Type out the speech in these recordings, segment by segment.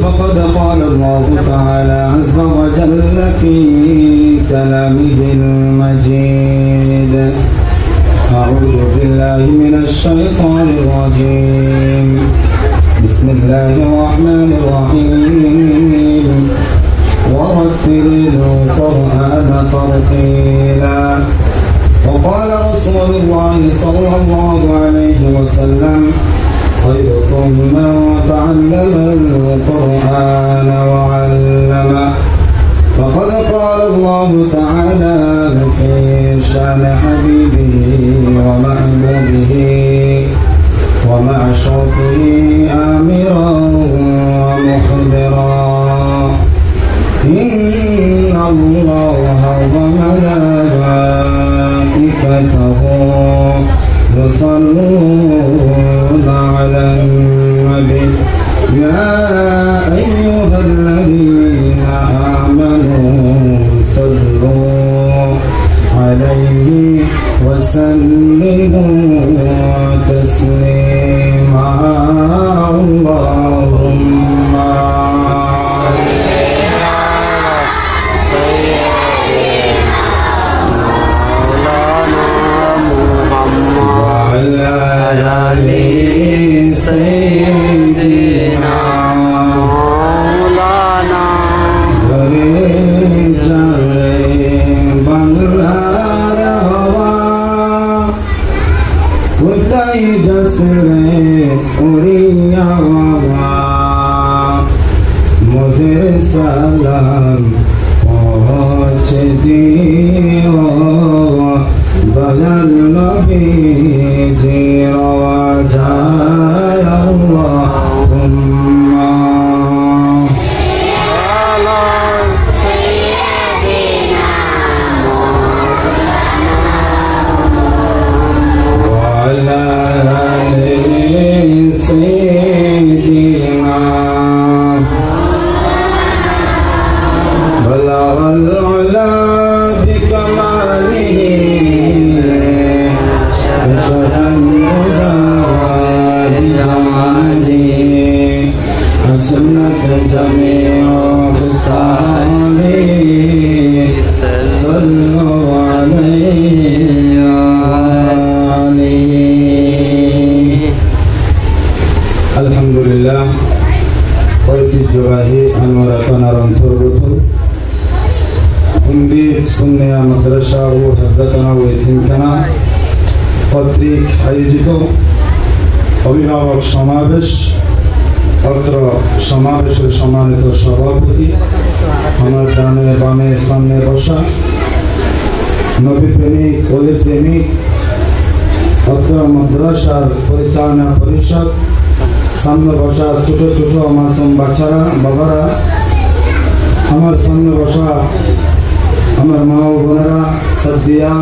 فقد قال الله تعالى عز وجل في كلامه المجيد أعوذ بالله من الشيطان الرجيم بسم الله الرحمن الرحيم ورتل القرآن ترتيلا وقال رسول الله صلى الله عليه وسلم خيركم من تعلم القرآن وعلمه فقد قال الله تعالى في شأن حبيبه ومحبوبه ومعشوقه آمرا ومخبرا إن الله وملائكته يصلون على النبي يا أيها الذين آمنوا صلوا عليه وسلموا تسليما اللهم سيدنا مولانا বাংলারওয়া কোথায় যাসরে উড়িয়া বাবা মোদের সালাম পৌঁছে দিও দয়াল নবীজির আওয়াজায় আল্লাহুম্মা আলা সাইয়্যিদিনা ওয়া আলা আলি সাইয়্যিদিনা বালাগাল উলা বিকামালিহি سنة جميع خصاله صلوا عليه الحمد لله ঐতিহ্যবাহী আনোয়ারাতানার অন্তর্গত উমদির সুন্নিয়া মাদ্রাসা ও হাফজাখানা ও এতিমখানা কর্তৃক আয়োজিত অভিভাবক সমাবেশ অত্র সমাবেশের সম্মানিত সভাপতি আমার ডানে বামে সামনে বসা নবী প্রেমিক ওলি প্রেমিক অত্র মাদ্রাসার পরিচালনা পরিষদ সামনে বসা ছোট ছোট মাসুম বাচ্চারা বাবারা আমার সামনে বসা আমার মা ও বোনেরা সাদিয়া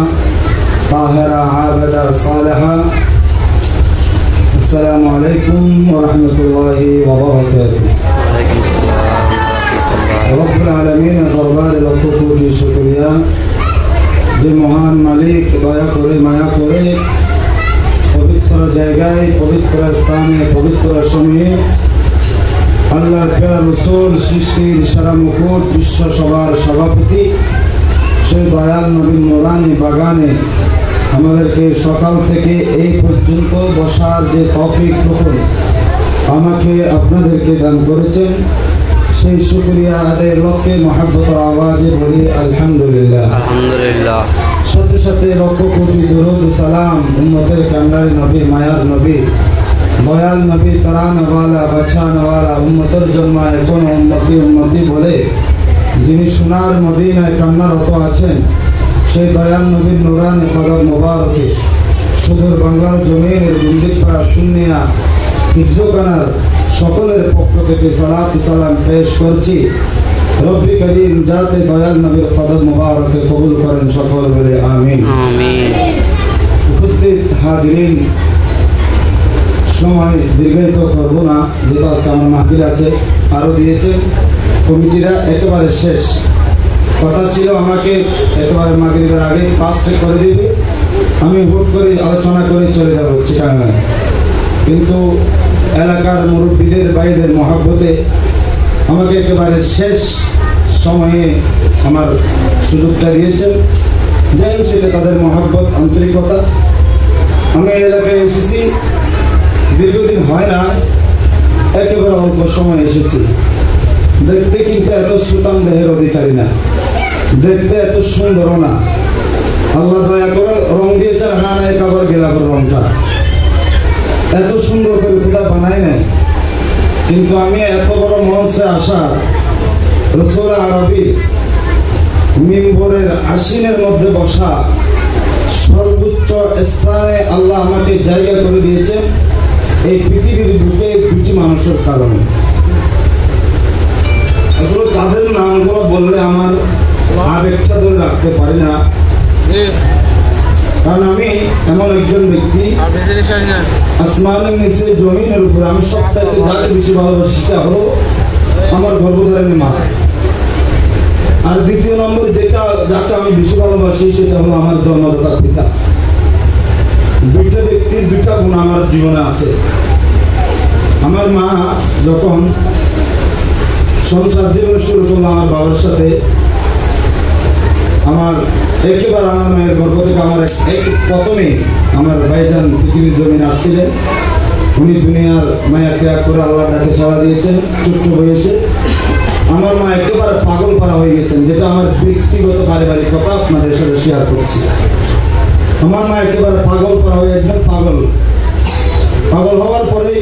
তাহেরা আবেদা সালেহা السلام عليكم ورحمة الله وبركاته. وعليكم السلام ورحمة الله. رب العالمين দরবারে লক্ষ কোটি শুকরিয়া যে মহান মালিক দয়া করে মায়া করে পবিত্র জায়গায় পবিত্র স্থানে পবিত্র সময়ে আল্লাহর প্রিয় রাসূল সৃষ্টির সারা মুকুট বিশ্ব সভার সভাপতি সেই দয়াল নবীর নূরানী বাগানে আমাদেরকে সকাল থেকে এই পর্যন্ত বসার যে তৌফিক আমাকে আপনাদেরকে দান করেছেন সেই শুকরিয়া আদায়ের লক্ষ্যে মহব্বতের আওয়াজে বলি আলহামদুলিল্লাহ আলহামদুলিল্লাহ। সাথে সাথে লক্ষ কোটি দরুদ সালাম উম্মতের কান্ডারি নবী মায়ার নবী দয়াল নবী তারানওয়ালা বাঁচানওয়ালা উম্মতের জন্য এখন উম্মতি উম্মতি বলে যিনি সোনার মদিনায় কান্নারত আছেন সেই দয়াল নবীর নূরানী কদম মোবারকে সুদূর বাংলার জমিনের গুন্ডিপাড়া সুন্নিয়া হিফজখানার সকলের পক্ষ থেকে সালাত সালাম পেশ করছি। রব্বি করিম যাতে দয়াল নবীর কদম মোবারকে কবুল করেন সকল বলে আমিন আমিন। উপস্থিত হাজিরিন, সময় দীর্ঘায়িত করব না, যেহেতু আজকে আমার মাহফিল আছে আরও দিয়েছেন কমিটিরা একেবারে শেষ। কথা ছিল আমাকে একেবারে মাগরিবের আগে পাঁচটা করে দিবে, আমি হুট করে আলোচনা করে চলে যাব চিটাগাঙ্গে। কিন্তু এলাকার মুরব্বীদের ভাইদের মহাব্বতে আমাকে একেবারে শেষ সময়ে আমার সুযোগটা দিয়েছেন। যাই হোক, সেটা তাদের মহব্বত, আন্তরিকতা। আমি এই এলাকায় এসেছি, দীর্ঘদিন হয় না, একেবারে অল্প সময় এসেছি। দেখতে কিন্তু এত সুঠাম দেহের অধিকারী না, দেখতে এত সুন্দরও না। আল্লাহ দয়া করে রং দিয়েছেন হানায় কাবার গেলাপের রংটা, এত সুন্দর করে খোদা বানায় নাই। কিন্তু আমি এত বড় মঞ্চে আসা, রসুল আরবি মিম্বরের আশিনের মধ্যে বসা, সর্বোচ্চ স্থানে আল্লাহ আমাকে জায়গা করে দিয়েছেন এই পৃথিবীর বুকে দুটি মানুষের কারণে। আসলে তাদের নামগুলো বললে আমার আবেগটা ধরে রাখতে পারি না, কারণ আমি এমন একজন ব্যক্তি, আসমানের নিচে জমিনের উপরে আমি সবচাইতে যাকে বেশি ভালোবাসি সেটা হলো আমার গর্ভধারিণী মা। আর দ্বিতীয় নম্বর যাকে আমি বেশি ভালোবাসি সেটা হলো আমার জন্মদাতা পিতা। দুইটা ব্যক্তির দুইটা গুণ আমার জীবনে আছে। আমার মা যখন সংসার জীবন শুরু করলো আমার বাবার সাথে, আমার একেবারে আমার মায়ের গর্ভ থেকে আমার প্রথমে আমার ভাইজান পৃথিবীর জমিন আসছিলেন। উনি দুনিয়ার মায়া ত্যাগ করে আল্লাহ ডাকে সাড়া দিয়েছেন ছোট্ট বয়সে। আমার মা একেবারে পাগল করা হয়ে গেছেন, যেটা আমার ব্যক্তিগত পারিবারিক কথা আপনাদের সাথে শেয়ার করছি। আমার মা একেবারে পাগল করা হয়ে একদম পাগল হওয়ার পরে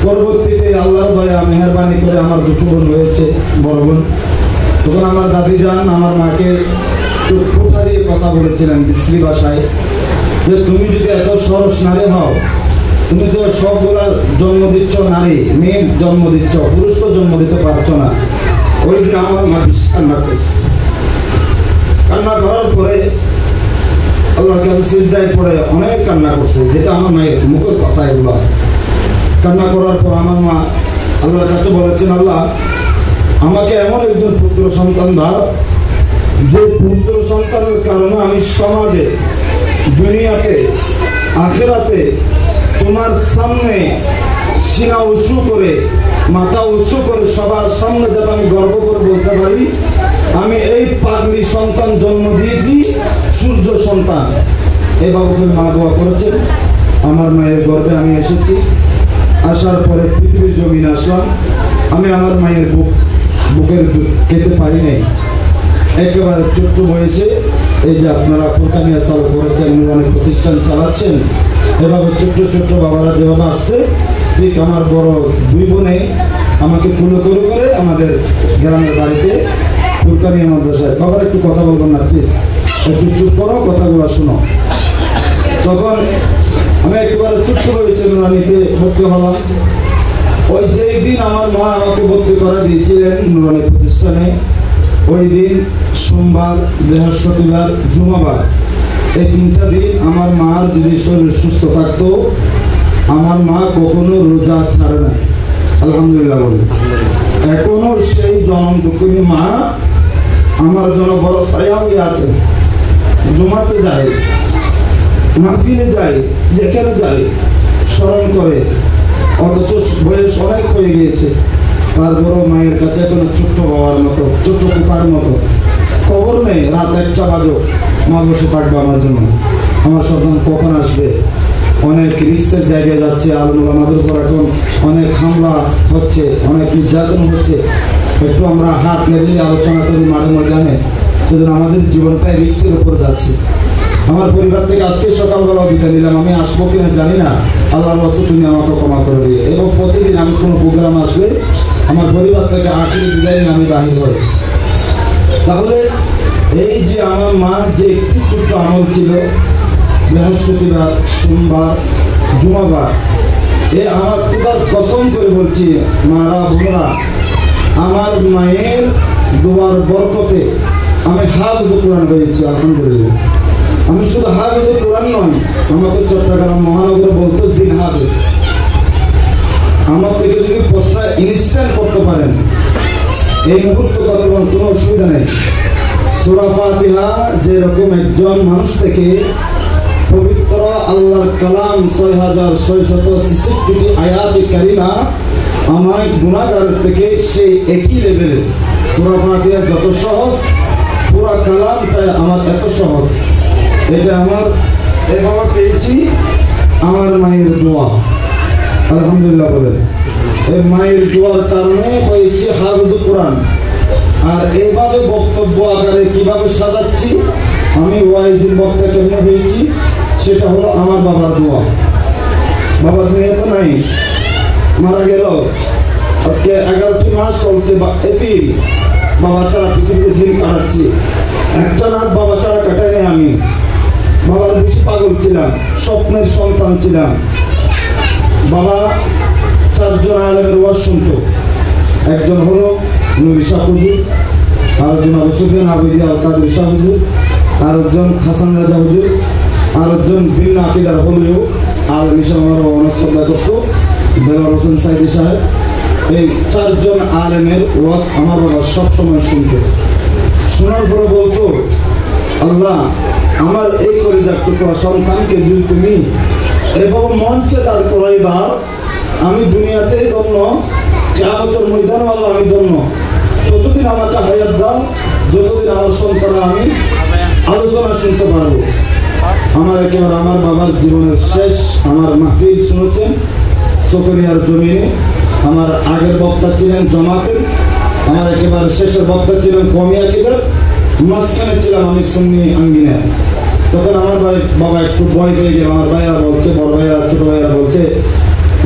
পরবর্তীতে আল্লাহর দয়া মেহরবানি করে আমার দুটো বোন হয়েছে, বড় বোন। তখন আমার দাদি যান আমার মাকে কোথা দিয়ে কথা বলেছিলেন বিশ্রী ভাষায়, যে তুমি যদি এত সরস নারী হও, তুমি তো সবগুলার জন্ম দিচ্ছ নারী, মেয়ের জন্ম দিচ্ছ, পুরুষকে জন্ম দিতে পারছো না। ওই দিন আমার মা বেশি কান্না করছে। কান্না করার পরে আল্লাহর কাছে সিজদায় পড়ে অনেক কান্না করছে, যেটা আমার মায়ের মুখের কথা। এগুলো কান্না করার পর আমার মা আল্লাহর কাছে বলেছেন, আল্লাহ আমাকে এমন একজন পুত্র সন্তান দাও, যে পুত্র সন্তানের কারণে আমি সমাজে, দুনিয়াতে, আখিরাতে তোমার সামনে সিনা উঁচু করে, মাথা উঁচু করে সবার সামনে যাতে আমি গর্ব করে বলতে পারি আমি এই পাগলি সন্তান জন্ম দিয়েছি, সূর্য সন্তান। এই বাবুকে মা দোয়া করেছেন। আমার মায়ের গর্ভে আমি এসেছি। আসার পরে পৃথিবীর জমিনে আসলাম। আমি আমার মায়ের বুকের দুধ খেতে পারি নাই। একেবারে ছোট্ট বয়সে এই যে আপনারা ফুরকানিয়া চালু করেছেন, অনেক প্রতিষ্ঠান চালাচ্ছেন, এভাবে ছোট্ট ছোট্ট বাবারা যেভাবে আসছে, ঠিক আমার বড় দুই বোনে আমাকে ফুলো করে আমাদের গ্রামের বাড়িতে ফুরকানিয়া মাদ্রাসায়, বাবার একটু কথা বলবেন না প্লিজ, একটু চুপ করো, কথাগুলো শোনো। তখন আমি একেবারে ছোট্ট বয়সে নুরানিতে ভর্তি হলাম। ওই যেই দিন আমার মা আমাকে ভর্তি করা দিয়েছিলেন নুরানি প্রতিষ্ঠানে, ওই দিন সোমবার, বৃহস্পতিবার, জুমাবার, এই তিনটা দিন আমার মার যদি শরীর সুস্থ থাকতো, আমার মা কখনো রোজা ছাড়ে না। আলহামদুলিল্লাহ বলে এখনো সেই জনম দুঃখিনী মা আমার জন্য বড় ছায়া হয়ে আছে। জমাতে যায়, মাহফিলে যায়, যেখানে যায় স্মরণ করে, অথচ বয়স অনেক হয়ে গিয়েছে, তারপরও মায়ের কাছে এখনো ছোট্ট বাবার মতো, ছোট্ট কুকার মতো। খবর নেই রাত 1টা বাজো, মা বসে থাকবে আমার জন্য, আমার সন্তান কখন আসবে। অনেক রিস্কের জায়গায় যাচ্ছে, আলমুল আমাদের উপর এখন অনেক হামলা হচ্ছে, অনেক নির্যাতন হচ্ছে। একটু আমরা হাট লেভেলে আলোচনা করি মাঠে ময়দানে, সেজন্য আমাদের জীবনটাই রিস্কের উপর যাচ্ছে। আমার পরিবার থেকে আজকে সকালবেলা বিদায় নিলাম, আমি আসবো কিনা জানি না, আল্লাহর ওয়াস্তে তুমি আমাকে ক্ষমা করে দিয়ে। এবং প্রতিদিন আমি কোনো প্রোগ্রাম আসলে আমার পরিবার থেকে আখেরি বিদায় নিয়ে আমি বাহির হই। তাহলে এই যে আমার মার যে একটি ছোট্ট আমল ছিল, বৃহস্পতিবার, সোমবার, জুমাবার, এ আমার খুদার কসম করে বলছি মারা বোনেরা, আমার মায়ের দোয়ার বরকতে আমি হাফেজ কোরআন হয়েছি আলহামদুলিল্লাহ। আমি শুধু হাফেজ কোরআন নয়, আমাকে চট্টগ্রাম মহানগরে বলতো জিন হাফেজ। আমার থেকে যদি প্রশ্ন ইনস্ট্যান্ট করতে পারেন এই মুহূর্তে বর্তমান কোনো অসুবিধা নেই। সূরা ফাতিহা যেরকম একজন মানুষ থেকে পবিত্র আল্লাহর কালাম 6666টি আয়াত কারিমা আমায় গুনাহগারের থেকে সেই একই লেভেলে। সূরা ফাতিহা যত সহজ, পুরা কালামটা আমার এত সহজ। এটা আমার এভাবে পেয়েছি আমার মায়ের দোয়া, আলহামদুলিল্লাহ বলেন। এই মায়ের দোয়ার কারণে হয়েছে হাফেজুল কোরআন। আর এইভাবে বক্তব্য আকারে কিভাবে সাজাচ্ছি, আমি ওয়াইজির বক্তা কেমন হয়েছি, সেটা হলো আমার বাবার দোয়া। বাবা দুনিয়াতে নাই, মারা গেল। আজকে 11টি মাস চলছে এতিম, বাবা ছাড়া পৃথিবীতে দিন কাটাচ্ছি। একটা রাত বাবা ছাড়া কাটাইনি আমি। বাবার বেশি পাগল ছিলাম, স্বপ্নের সন্তান ছিলাম। বাবা 4 জন আলেমের ওয়াজ শুনত। একজন হলো নূরী শাহ হুজুর, আরেকজন আবু সুফিয়ান আবিদি আল কাদের শাহ হুজুর, আরেকজন হাসান রাজা হুজুর, আরেকজন ভিন্ন আকিদার হলেও আলেম হিসেবে আমার অনাশ্রদ্ধা করত দেওয়ার হোসেন সাইদি সাহেব। এই 4 জন আলেমের ওয়াজ আমার বাবা সবসময় শুনত। শোনার পরে বলতো, আল্লাহ আমার এই কলিজার টুকরা সন্তানকে যদি তুমি এভাবে মঞ্চে দাঁড় করাই দাও, আমি দুনিয়াতেই ধন্য, কিয়ামতের ময়দানে আল্লাহ আমি ধন্য। ততদিন আমাকে হায়াত দাও যতদিন আমার সন্তান আমি আলোচনা শুনতে পারবো। আমার একেবারে আমার বাবার জীবনের শেষ আমার মাহফিল শুনেছেন চকরিয়ার জমিনে। আমার আগের বক্তা ছিলেন জমাতের, আমার একেবারে শেষের বক্তা ছিলেন কওমি আকিদার, মাঝখানে ছিলাম আমি সুন্নি আঙ্গিনা। তখন আমার বাবা একটু ভয় পেয়ে গেল। আমার ভাইরা বলছে, বড় ভাইরা ছোট ভাইরা বলছে,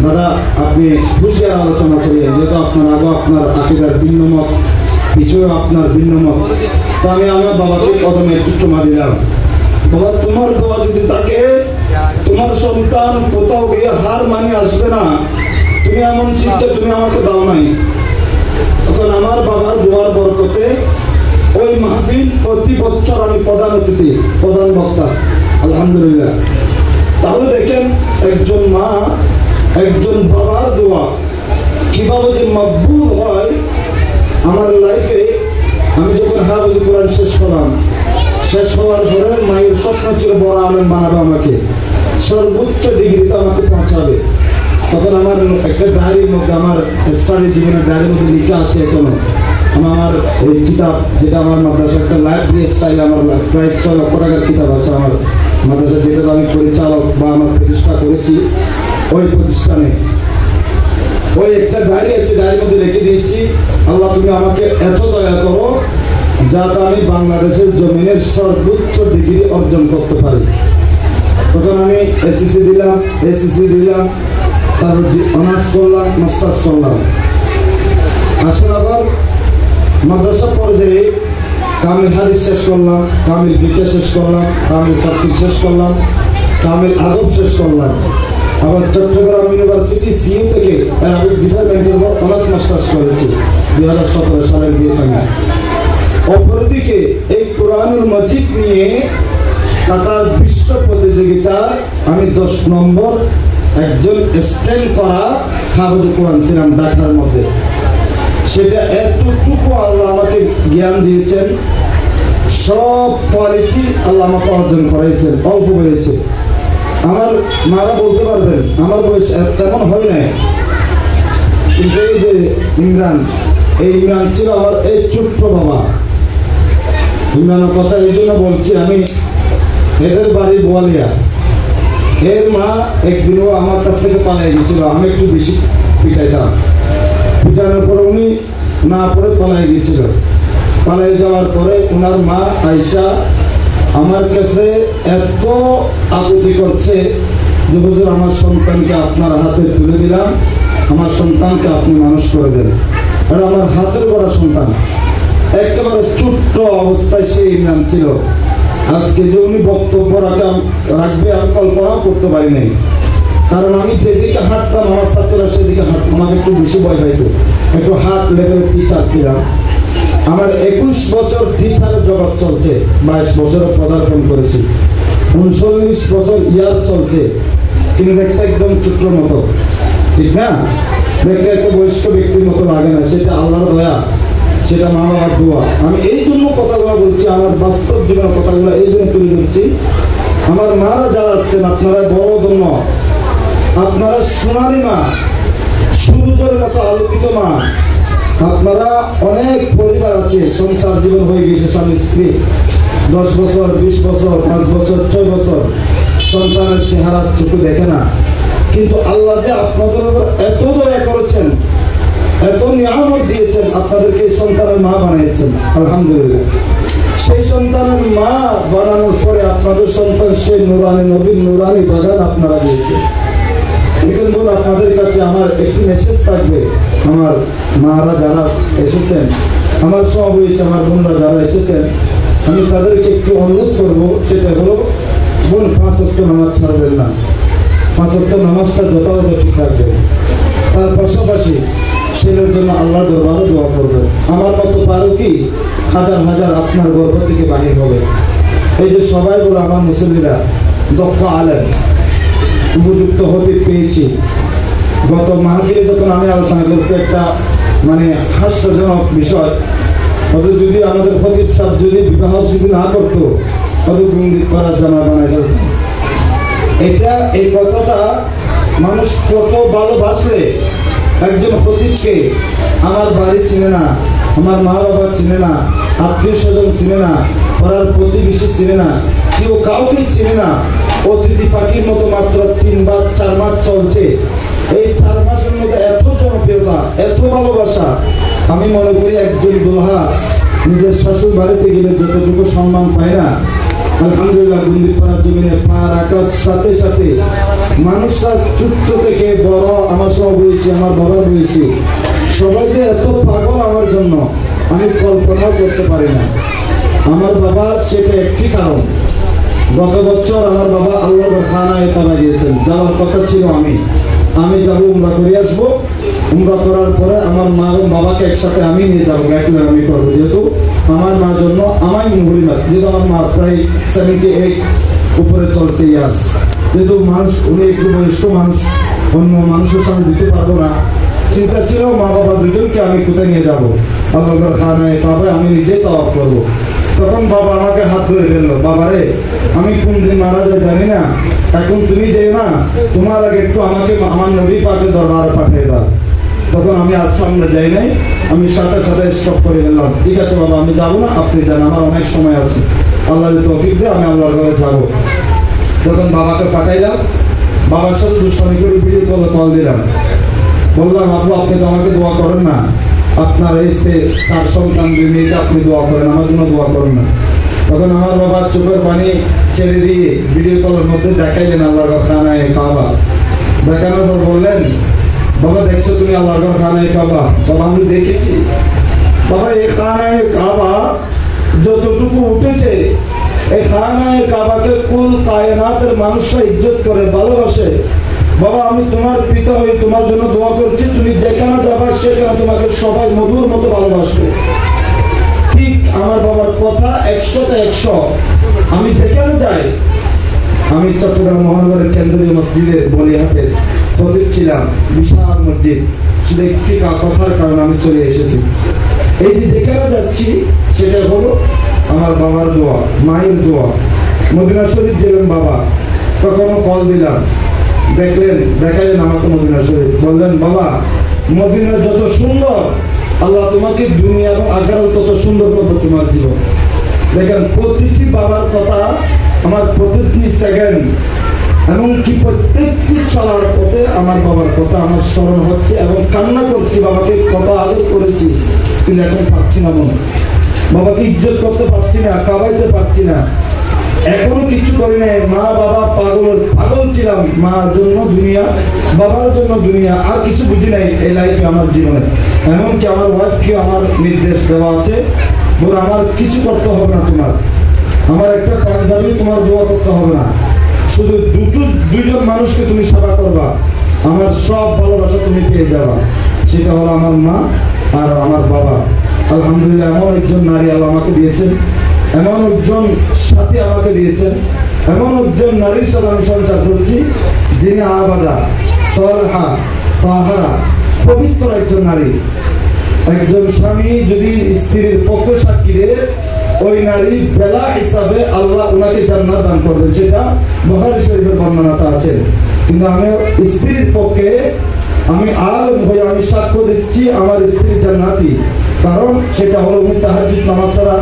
দাদা আপনি হুঁশিয়ার আলোচনা করিয়েন, যেহেতু আপনার আগে আপনার আকিদার ভিন্নমত, পিছুও আপনার ভিন্নমত। তো আমি আমার বাবাকে কদমে একটু চুমা দিলাম। বাবা তোমার দোয়া যদি থাকে, তোমার সন্তান কোথাও গিয়ে হার মানে আসবে না, তুমি এমন শিক্ষা তুমি আমাকে দাও নাই। তখন আমার বাবার দোয়ার বরকতে ওই মাহফিল প্রতি বছর আমি প্রধান অতিথি, প্রধান বক্তা, আলহামদুলিল্লাহ। তাহলে দেখেন একজন মা, একজন বাবার দোয়া কিভাবে যে মকবুল হয়। আমার লাইফে আমি যখন হাফেজ কোরআন শেষ করলাম, শেষ হওয়ার পরে মায়ের স্বপ্ন ছিল বড় আলেম বানাবে, আমাকে সর্বোচ্চ ডিগ্রিতে আমাকে পৌঁছাবে। তখন আমার একটা ডায়েরির মধ্যে, আমার স্টাডি জীবনের ডায়েরির মধ্যে লেখা আছে এখনো। আমার এই কিতাব, যেটা আমার মাদ্রাসা একটা লাইব্রেরি স্টাইল, আমার প্রায় 6 লক্ষ টাকার কিতাব আছে আমার মাদ্রাসা, যেটা আমি পরিচালক বা আমার প্রতিষ্ঠা করেছি ওই প্রতিষ্ঠানে। ওই একটা ডায়েরি আছে, ডায়েরির মধ্যে লিখে দিয়েছি, আল্লাহ তুমি আমাকে এত দয়া করো যাতে আমি বাংলাদেশের জমিনের সর্বোচ্চ ডিগ্রি অর্জন করতে পারি। তখন আমি এসএসসি দিলাম, এসএসসি দিলাম, তারপর অনার্স করলাম, মাস্টার্স করলাম। আসলে আবার মাদ্রাসা পর্যায়ে কামিল হাদিস শেষ করলাম, কামিল ফিকহ শেষ করলাম, কামিল তাফসীর শেষ করলাম, কামিল আদব শেষ করলাম। আবার চট্টগ্রাম ইউনিভার্সিটি সিইউ থেকে অ্যারাবিক ডিপার্টমেন্টের উপর অনার্স মাস্টার্স করেছি 2017 সালের বিএসএমএ। অপরদিকে এই কোরআনুল মজিদ নিয়ে কাতার বিশ্ব প্রতিযোগিতার আমি 10 নম্বর একজন স্ট্যান্ড করা হাফেজ কোরআন ছিলাম ঢাকার মধ্যে। সেটা এতটুকু আল্লাহ আমাকে জ্ঞান দিয়েছেন, সব কোয়ালিটি আল্লাহ আমাকে অর্জন করাইছেন, অল্প হয়েছে। আমার মারা বলতে পারবেন আমার বয়স তেমন হয় নাই, কিন্তু এই যে ইমরান, এই ইমরান ছিল আমার এই ছোট্ট বাবা। ইমরানের কথা এই জন্য বলছি, আমি এদের বাড়ি বোয়ালিয়া। এর মা একদিনও আমার কাছ থেকে পালিয়ে গেছিল, আমি একটু বেশি পিটাইতাম। পিটানোর পরে উনি না পরে পালিয়ে গিয়েছিল। পালিয়ে যাওয়ার পরে ওনার মা আয়শা আমার কাছে এত আকুতি করছে যে হুজুর আমার সন্তানকে আপনার হাতে তুলে দিলাম, আমার সন্তানকে আপনি মানুষ করে দেন। এটা আমার হাতের গড়া সন্তান, একেবারে ছোট্ট অবস্থায় সেই নাম ছিল। আজকে যে উনি বক্তব্য রাখবে আমি কল্পনাও করতে পারি নাই। কারণ আমি যেদিকে হাঁটতাম আমার ছাত্ররা সেদিকে হাঁটতাম, আমাকে একটু বেশি ভয় পাইতো। একটু হার্ট লেভেল টিচার ছিলাম। আমার 21 বছর টিচারের জগৎ চলছে, 22 বছরে পদার্পণ করেছি, 39 বছর ইয়ার চলছে, কিন্তু দেখতে একদম ছোট্ট মতো, ঠিক না? দেখতে একটা বয়স্ক ব্যক্তির মতো লাগে না। সেটা আল্লাহর দয়া, সেটা মা বাবার দোয়া। আমি এই জন্য কথাগুলো বলছি, আমার বাস্তব জীবনের কথাগুলো এই জন্য তুলে ধরছি। আমার মারা যারা আছেন আপনারা বড় ধন্য, আপনারা সোনালী মা, সূর্যের মতো আলোকিত মা। আপনারা অনেক পরিবার আছে সংসার জীবন হয়ে গেছে, স্বামী স্ত্রী 10 বছর 20 বছর 5 বছর 6 বছর সন্তানের চেহারা চোখে দেখে না, কিন্তু আল্লাহ যে আপনাদের উপর এত দয়া করেছেন, এত নিয়ামত দিয়েছেন, আপনাদেরকে সন্তানের মা বানিয়েছেন। আলহামদুলিল্লাহ। সেই সন্তানের মা বানানোর পরে আপনাদের সন্তান সেই নুরানি নবীর নুরানি বাগান আপনারা দিয়েছেন। এখন বলুন, আপনাদের কাছে আমার একটি মেসেজ থাকবে, আমার মারা যারা এসেছেন, আমার সব হয়েছে, আমার বোনরা যারা এসেছেন, আমি তাদেরকে একটু অনুরোধ করবো, সেটা হলো বোন 5 ওয়াক্ত নামাজ ছাড়বেন না, 5 ওয়াক্ত নামাজটা যথাযথ ঠিক রাখবেন। তার পাশাপাশি ছেলের জন্য আল্লাহ দরবারে দোয়া করবেন। আমার মতো পারো কি হাজার হাজার আপনার গর্ভ থেকে বাহির হবে। এই যে সবাই বলে আমার মুসল্লিরা দক্ষ আলেম উপযুক্ত হতে পেয়েছি। গত মাহফিলে যখন আমি আলোচনা করছি একটা মানে হাস্যজনক বিষয়, হয়তো যদি আমাদের ফতিব সাহেব যদি বিবাহ সিদ্ধি না করতো, হয়তো গুঙ্গিত করার জামা বানাই ফেলত। এই কথাটা মানুষ কত ভালোবাসলে একজন ফতিবকে আমার বাড়ি চিনে না, আমার মা বাবা চিনে না, আত্মীয় স্বজন চিনে না, পাড়ার প্রতিবেশী চিনে না, কেউ কাউকে চিনে না, অতিথি পাখির মতো মাত্র 3 বা 4 মাস চলছে। এই 4 মাসের মধ্যে এত জনপ্রিয়তা, এত ভালোবাসা। আমি মনে করি একজন দুলহা নিজের শ্বশুর বাড়িতে গেলে যতটুকু সম্মান পায় না, আলহামদুলিল্লাহ গুন্দিপাড়ার জমিনে পা রাখার সাথে সাথে মানুষরা ছোট্ট থেকে বড়, আমার সব হয়েছে, আমার বাবা হয়েছে, সবাই যে এত পাগল আমার জন্য আমি কল্পনাও করতে পারি না। আমার বাবা সেটা একটি কারণ। গত বছর আমার বাবা আল্লাহর খানায় কাবা গিয়েছেন, যাওয়ার কথা ছিল আমি যাবো, উমরা করে আসবো। উমরা করার পরে আমার মা এবং বাবাকে একসাথে আমি নিয়ে যাবো, আমি করবো, যেহেতু আমার মার জন্য আমায় মহিমাত, যেহেতু আমার মা প্রায় 78 উপরে চলছে ইয়াস, যেহেতু মানুষ উনি একটু বয়স্ক মানুষ, অন্য মানুষের সামনে দিতে পারবো না। চিন্তা ছিল মা বাবা দুজনকে আমি কোথায় নিয়ে যাবো, আল্লাহর খানায় কাবায় আমি নিজেই তাওয়াফ করবো। তখন বাবা আমাকে হাত ধরে ফেললো, বাবারে আমি কোন দিন মারা যায় জানি না, এখন তুমি যেও না, তোমার আগে একটু আমাকে আমার নবী পাকের দরবারে পাঠিয়ে দাও। তখন আমি আজ সামনে যাই নাই, আমি সাথে সাথে স্টপ করে ফেললাম, ঠিক আছে বাবা আমি যাবো না, আপনি যান, আমার অনেক সময় আছে, আল্লাহ যদি তৌফিক দেয় আমি আল্লাহর ঘরে যাবো। তখন বাবাকে পাঠাইলাম, বাবার সাথে দুষ্টামি করে ভিডিও কল দিলাম, বললাম আব্বু আপনি তো আমাকে দোয়া করেন না, আপনার এই 4 সন্তান 2 মেয়েকে আপনি দোয়া করেন, আমার জন্য দোয়া করেন না। তখন আমার বাবা চোখের পানি ছেড়ে দিয়ে ভিডিও কলের মধ্যে দেখাইলেন আল্লাহর খানায় কাবা। দেখানোর পর বললেন, বাবা দেখছো তুমি আল্লাহর খানায় কাবা? বাবা আমি দেখেছি বাবা, এই খানায় কাবা যতটুকু উঠেছে, এই খানায় কাবাকে কুল কায়নাতের মানুষরা ইজ্জত করে, ভালোবাসে। বাবা আমি তোমার পিতা হয়ে তোমার জন্য দোয়া করছি, তুমি যেখানে যাবা সেখানে তোমাকে সবাই মধুর মতো ভালোবাসবে। ঠিক আমার বাবার কথা 100তে 100। আমি যেখানে যাই, আমি চট্টগ্রাম মহানগরের কেন্দ্রীয় মসজিদে বলিহাটের খতিব ছিলাম, বিশাল মসজিদ, শুধু একটি কথার কারণে আমি চলে এসেছি। এই যে যেখানে যাচ্ছি সেটা হলো আমার বাবার দোয়া, মায়ের দোয়া। মদিনা শরীফ গেলেন বাবা, তখনও কল দিলাম, দেখাইলেন আমাকে মদিনা শরীফ, বললেন বাবা মদিনা যত সুন্দর, আল্লাহ তোমাকে দুনিয়া এবং আখিরাত তত সুন্দর করবে তোমার জীবন। দেখেন প্রতিটি বাবার কথা, আমার প্রতিটি সেকেন্ড, এমনকি প্রত্যেকটি চলার পথে আমার বাবার কথা আমার স্মরণ হচ্ছে এবং কান্না করছি। বাবাকে কত আদর করেছি, কিন্তু এখন পাচ্ছি না মনে, বাবাকে ইজ্জত করতে পারছি না, কাবাইতে পারছি না, এখনো কিছু করি নাই। মা বাবা পাগল ছিলাম, মার জন্য দুনিয়া, বাবার জন্য দুনিয়া, আর কিছু বুঝি নাই এই লাইফে আমার জীবনে। এমনকি আমার ওয়াইফকে আমার নির্দেশ দেওয়া আছে, বলে আমার কিছু করতে হবে না, তোমার আমার একটা পাঞ্জাবি তোমার দোয়া করতে হবে না, শুধু 2জন মানুষকে তুমি সেবা করবা, আমার সব ভালোবাসা তুমি পেয়ে যাবা। সেটা হলো আমার মা আর আমার বাবা। আলহামদুলিল্লাহ এমন একজন নারী আল্লাহ আমাকে দিয়েছেন, এমন একজন সাথী আমাকে দিয়েছেন, এমন একজন নারীর সাথে আমি সংসার করছি যিনি আবাদা সালেহা তাহারা পবিত্র একজন নারী। একজন স্বামী যদি স্ত্রীর পক্ষ সাক্ষী দেয়, ওই নারী বেলা হিসাবে আল্লাহ ওনাকে জান্নাত দান করবেন, সেটা বুখারী শরীফের বর্ণনাতে আছে। কিন্তু আমি স্ত্রীর পক্ষে আমি আলেম হয়ে আমি সাক্ষ্য দিচ্ছি আমার স্ত্রী জান্নাতি, কারণ সেটা হলো উনি তাহাজ্জুদ নামাজ ছাড়া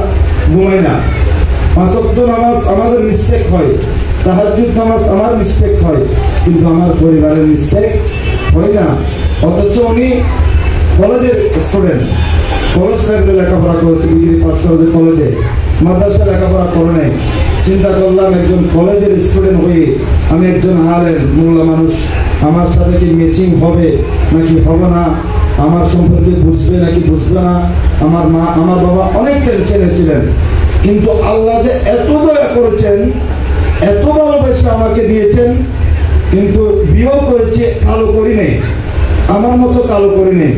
ঘুমায় না। 5 ওয়াক্ত নামাজ আমাদের মিস্টেক হয়, তাহাজ্জুদ নামাজ আমার মিস্টেক হয়, কিন্তু আমার পরিবারের মিস্টেক হয় না। অথচ উনি কলেজের স্টুডেন্ট, কলেজ লেভেলে লেখাপড়া করেছে, ডিগ্রি পাস করেছে কলেজে, মাদ্রাসা লেখাপড়া করে নাই। চিন্তা করলাম একজন কলেজের স্টুডেন্ট হয়ে আমি একজন আলেম মোল্লা মানুষ, আমার সাথে কি ম্যাচিং হবে নাকি হবে না, আমার সম্পর্কে বুঝবে নাকি বুঝবে না। আমার মা আমার বাবা অনেক টেনশনে ছিলেন, কিন্তু আল্লাহ যে এত দয়া করেছেন, এত ভালোবাসা আমাকে দিয়েছেন। কিন্তু বিয়ে করেছে, কালো করি নেই, আমার মতো কালো করি নেই।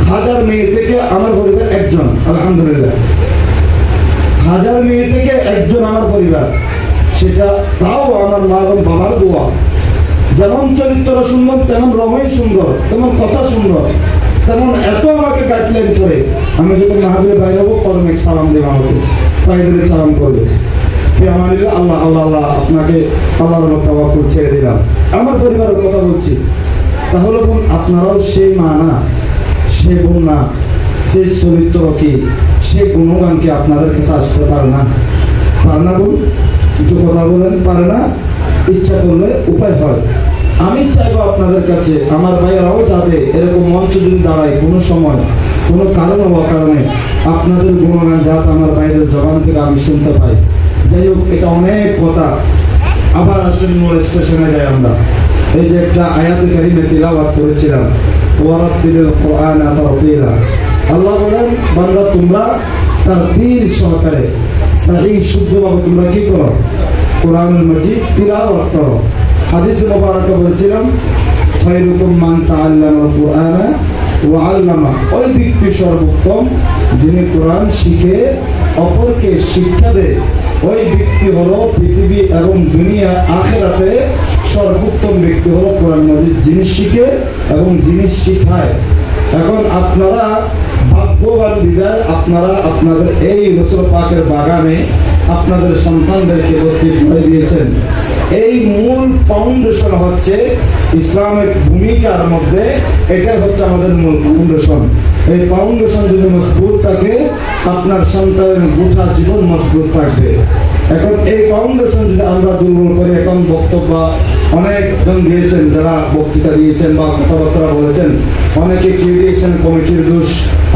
1000 মেয়ে থেকে আমার পরিবার একজন, আলহামদুলিল্লাহ। 1000 মেয়ে থেকে একজন আমার পরিবার, সেটা তাও আমার মা এবং বাবার দোয়া। যেমন চরিত্র সুন্দর, তেমন রঙই সুন্দর, তেমন কথা সুন্দর, তেমন এত আমাকে গাইডলাইন করে। আমি যখন মাহফিলে বাইরে হবো, কদমে সালাম দেবে, আমাকে পায়ে ধরে সালাম করবে, আল্লাহ আল্লাহ আল্লাহ, আপনাকে আল্লাহর মতো ছেড়ে দিলাম। আমার পরিবারের কথা বলছি। তাহলে বোন, আপনারাও সেই মা না, সে বোন না, যে চরিত্র কি, সে গুণগান কি আপনাদের কাছে আসতে পারে না? পারে না বোন? একটু কথা বলেন, পারে না? ইচ্ছা করলে উপায় হয়। আমি চাইবো আপনাদের কাছে, আমার ভাইয়েরাও যাতে এরকম মঞ্চ যদি দাঁড়ায় কোনো সময়, কোনো কারণে অকারণে, আপনাদের গুণগান যাতে আমার ভাইদের জবান থেকে আমি শুনতে পাই। যাই হোক, এটা অনেক কথা। আবার আসেন মূল স্টেশনে যাই আমরা। এই যে একটা আয়াতে কারিমে তিলাওয়াত করেছিলাম, ওয়ারাত্তিলিল কুরআন তারতিলা। আল্লাহ বলেন, বান্দা তোমরা তারতিল সহকারে সহিহ শুদ্ধভাবে তোমরা কি করো? কোরআনুল মাজিদ তিলাওয়াত করো। হাদিসে মুবারাকা বলেছিলাম, খায়রুকুম মান তাআল্লামাল কুরআনা ওয়া আল্লামা। ওই ব্যক্তি সর্বোত্তম যিনি কোরআন শিখে অপরকে শিক্ষা দেয়। ওই ব্যক্তি হলো পৃথিবী এবং দুনিয়া আখিরাতে সর্বোত্তম ব্যক্তি হলো কোরআন মাজিদ যিনি শিখে এবং যিনি শিখায়। এখন আপনারা ভাগ্যবান বিদায়, আপনারা আপনাদের এই রাসূল পাকের বাগানে আপনাদের সন্তানদেরকে ভর্তি করে দিয়েছেন। এই মূল ফাউন্ডেশন হচ্ছে ইসলামের ভূমিকার মধ্যে, এটাই হচ্ছে আমাদের মূল ফাউন্ডেশন। এই ফাউন্ডেশন যদি মজবুত থাকে, আপনার সন্তানের গোটা জীবন মজবুত থাকবে। এখন এই ফাউন্ডেশন যদি আমরা দুর্বল করি, এখন বক্তব্য অনেকজন দিয়েছেন, যারা বক্তৃতা দিয়েছেন বা কথাবার্তা বলেছেন, অনেকে কে দিয়েছেন কমিটির দোষ,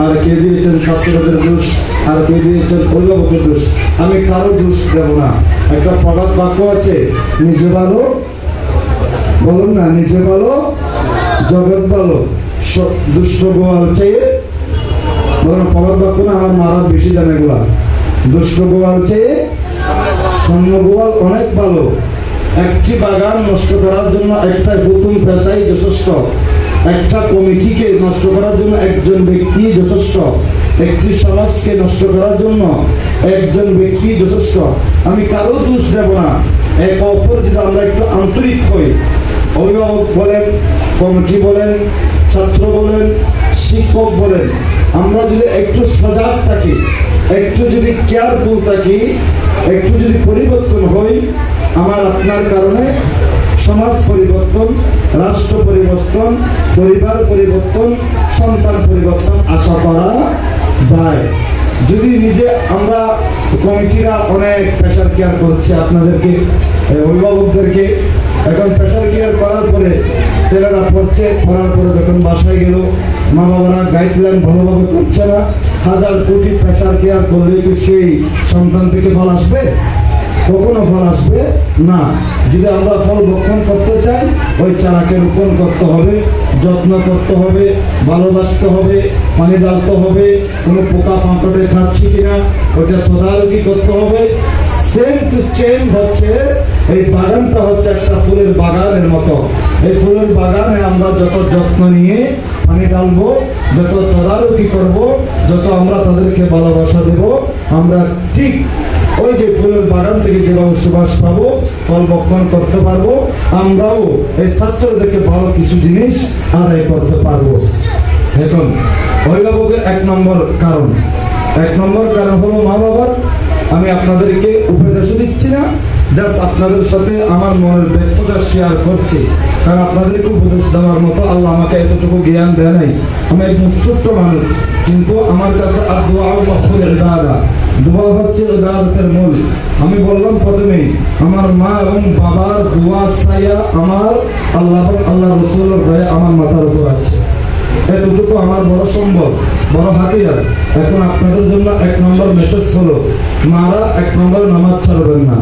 আর কে দিয়েছেন ছাত্রদের দোষ, আর কে দিয়েছেন অভিভাবকের দোষ। আমি কারো দোষ দেব না। একটা প্রবাদ বাক্য আছে, নিজে ভালো, বলুন না, নিজে ভালো জগৎ ভালো, দুষ্ট গোয়াল চেয়ে, বলুন প্রবাদ বাক্য না, আমার মারা বেশি জানে এগুলা। দুষ্ট গোয়াল চেয়ে স্বর্ণ গোয়াল অনেক ভালো। একটি বাগান নষ্ট করার জন্য একটা নতুন পেশাই যথেষ্ট, একটা কমিটিকে নষ্ট করার জন্য একজন ব্যক্তি যথেষ্ট, একটি সমাজকে নষ্ট করার জন্য একজন ব্যক্তি যথেষ্ট। আমি কারো দোষ দেব না। এক অপর যদি আমরা একটু আন্তরিক হই, অভিভাবক বলেন, কমিটি বলেন, ছাত্র বলেন, শিক্ষক বলেন, আমরা যদি একটু সজাগ থাকি, একটু যদি কেয়ারফুল থাকি, একটু যদি পরিবর্তন হই, আমার আপনার কারণে সমাজ পরিবর্তন, রাষ্ট্র পরিবর্তন, পরিবার পরিবর্তন, সন্তান পরিবর্তন আশা করা যায়। যদি নিজে আমরা কমিটিরা অনেক প্রেশার কেয়ার করছে আপনাদেরকে, অভিভাবকদেরকে। এখন প্রেশার কেয়ার করার পরে ছেলেরা পড়ছে, পড়ার পরে যখন বাসায় গেল, মা বাবারা গাইডলাইন ভালোভাবে করছে না। 1000 কোটি প্রেশার কেয়ার করলে কি সেই সন্তান থেকে ফল আসবে? কখনো ফল আসবে না। যদি আমরা ফল ভক্ষণ করতে চাই, ওই চারাকে রোপণ করতে হবে, যত্ন করতে হবে, ভালোবাসতে হবে, পানি ডালতে হবে, কোনো পোকা পাঁকড়ে খাচ্ছি কিনা ওইটা তদারকি করতে হবে। সেম টু চেঞ্জ হচ্ছে এই বাগানটা হচ্ছে একটা ফুলের বাগানের মতো। এই ফুলের বাগানে আমরা যত যত্ন নিয়ে পানি ডালবো, যত তদারকি করব, যত আমরা তাদেরকে ভালোবাসা দেব, আমরা ঠিক ওই যে ফুলের বাগান থেকে যেভাবে সুবাস পাবো, ফল ভক্ষণ করতে পারবো, আমরাও এই ছাত্রদেরকে ভালো কিছু জিনিস আদায় করতে পারবো। এখন অভিভাবকের 1 নম্বর কারণ হলো মা বাবার। আমি আপনাদেরকে উপদেশ দিচ্ছি না, জাস্ট আপনাদের সাথে আমার মনের ব্যক্তটা শেয়ার করছি, কারণ আপনাদেরকে উপদেশ দেওয়ার মতো আল্লাহ আমাকে এতটুকু জ্ঞান দেয় নাই। আমি একজন ছোট্ট মানুষ, কিন্তু আমার কাছে দোয়া হচ্ছে ইবাদতের মূল। আমি বললাম প্রথমে আমার মা এবং বাবার দোয়া ছায়া আমার আল্লাহ এবং আল্লাহ রাসূলের ভয়ে আমার মাথার উপর আছে। এতটুকু আমার বড় সম্ভব, বড় হাতিয়ার। এখন আপনাদের জন্য 1 নম্বর মেসেজ হলো, মারা 1 নম্বর নামাজ ছাড়বেন না।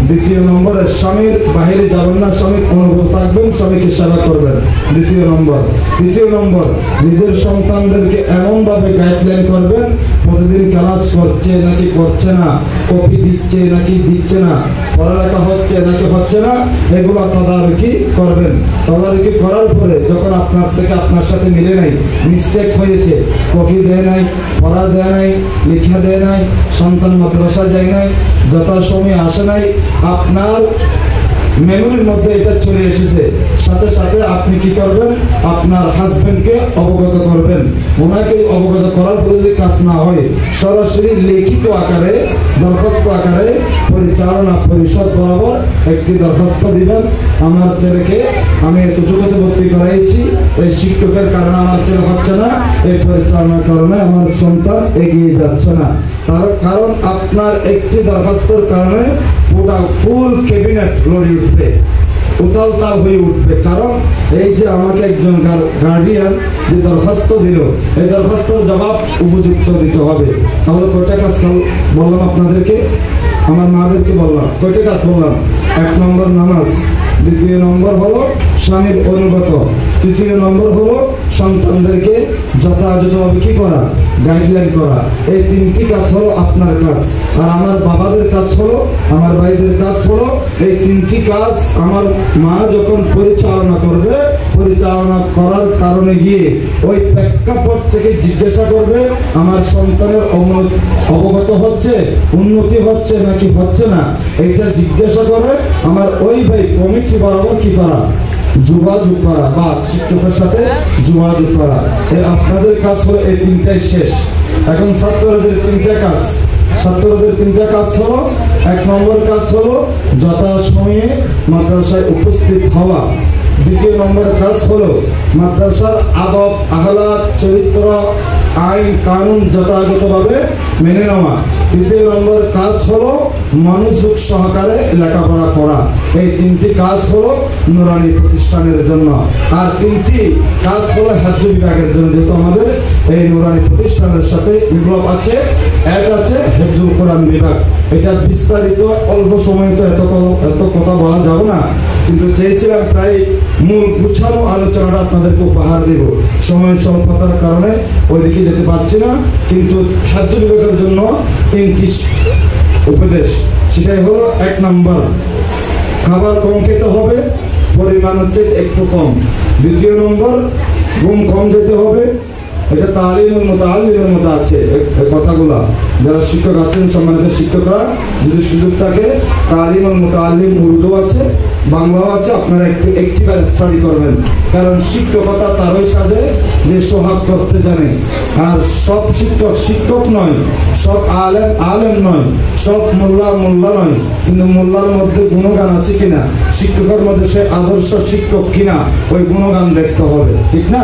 2 নম্বরে স্বামীর বাহিরে যাবেন না, স্বামীর অনুভব থাকবেন, স্বামীকে সেবা করবেন। 2 নম্বর। 3 নম্বর, নিজের সন্তানদেরকে এমনভাবে গাইডলাইন করবেন, প্রতিদিন ক্লাস করছে নাকি করছে না, কপি দিচ্ছে নাকি দিচ্ছে না, পড়ালেখা হচ্ছে নাকি হচ্ছে না, এগুলো তদারকি করবেন। তদারকি করার পরে যখন আপনার থেকে আপনার সাথে মিলে নাই, মিস্টেক হয়েছে, কপি দেয় নাই, পড়া দেয় নাই, লিখা দেয় নাই, সন্তান মাদ্রাসা যায় নাই, যথাসময়ে আসে নাই, আপনার মেমোরির মধ্যে এটা চলে এসেছে, সাথে সাথে আপনি কি করবেন, আপনার হাজবেন্ডকে অবগত করবেন। ওনাকে অবগত করার পরে যদি কাজ না হয়, সরাসরি লিখিত আকারে দরখাস্ত আকারে পরিচালনা পরিষদ বরাবর একটি দরখাস্ত দিবেন, আমার ছেলেকে আমি এতটুকুতে ভর্তি করাইছি, এই শিক্ষকের কারণে আমার ছেলে হচ্ছে না, এই পরিচালনার কারণে আমার সন্তান এগিয়ে যাচ্ছে না। তার কারণ আপনার একটি দরখাস্তর কারণে পুরো ফুল ক্যাবিনেট লড়ে উঠবে, উতালতাল হয়ে উঠবে। কারণ এই যে আমাকে একজন গার্ডিয়ান যে দরখাস্ত দিল, এই দরখাস্তের জবাব উপযুক্ত দিতে হবে। তাহলে কয়টা কাজ বললাম আপনাদেরকে, আমার মাদেরকে বললাম, কয়টা কাজ বললাম? 1 নম্বর নামাজ, 2 নম্বর হলো স্বামীর অনুগত, 3 নম্বর হলো সন্তানদেরকে যথাযথভাবে কি করা, গাইডলাইন করা। এই 3টি কাজ হলো আপনার কাজ। আর আমার বাবাদের কাজ হলো, আমার ভাইদের কাজ হলো, এই 3টি কাজ আমার মা যখন পরিচালনা করবে, পরিচালনা করার কারণে গিয়ে ওই প্রেক্ষাপট থেকে জিজ্ঞাসা করবে আমার সন্তানের অবগত হচ্ছে, উন্নতি হচ্ছে নাকি হচ্ছে না, এটা জিজ্ঞাসা করে আমার ওই ভাই কমিটি বরাবর কি করা, যোগাযোগ করা বা শিক্ষকের সাথে যোগাযোগ করা। আপনাদের কাজ হলো এই 3টাই শেষ। এখন ছাত্রদের 3টা কাজ, ছাত্রদের 3টা কাজ হলো, 1 নম্বর কাজ হলো যথাসময়ে মাদ্রাসায় উপস্থিত হওয়া। 2 নম্বর কাজ হলো মাদ্রাসার আদব, আখলাক, চরিত্র, আইন কানুন যথাযথভাবে মেনে নেওয়া। 3 নম্বর কাজ হলো মনোযোগ সহকারে লেখাপড়া করা। এই 3টি কাজ হলো নুরানি প্রতিষ্ঠানের জন্য। আর 3টি কাজ হলো হাজ্য বিভাগের জন্য, যেহেতু আমাদের এই নুরানি প্রতিষ্ঠানের সাথে বিপ্লব আছে। এক আছে হেফজুল কোরআন বিভাগ, এটা বিস্তারিত অল্প সময় তো এত কথা বলা যাবে না, কিন্তু চেয়েছিলাম প্রায় মূল গুছানো আলোচনাটা আপনাদেরকে উপহার দেব। সময় স্বল্পতার কারণে ওইদিকে যেতে পারছি না, কিন্তু হাজ্য বিভাগের জন্য 3টি উপদেশ। সেটাই হলো 1 নম্বর, খাবার কম খেতে হবে, পরিমাণ হচ্ছে একটু কম। 2 নম্বর, ঘুম কম যেতে হবে। এটা তালিমের মতো আলিমের মতো আছে এই কথাগুলা। যারা শিক্ষক আছেন, সম্মানিত শিক্ষকরা, যদি সুযোগ থাকে, তালিমের মতো আলিম উর্দু আছে, বাংলাও আছে, আপনারা একটিবার স্টাডি করবেন। কারণ শিক্ষকতা তারই সাজে যে সোহাগ করতে জানে। আর সব শিক্ষক শিক্ষক নয়, সব আলেম আলেম নয়, সব মোল্লা মোল্লা নয়, কিন্তু মোল্লার মধ্যে গুণগান আছে কিনা, শিক্ষকের মধ্যে সে আদর্শ শিক্ষক কিনা, ওই গুণগান দেখতে হবে, ঠিক না?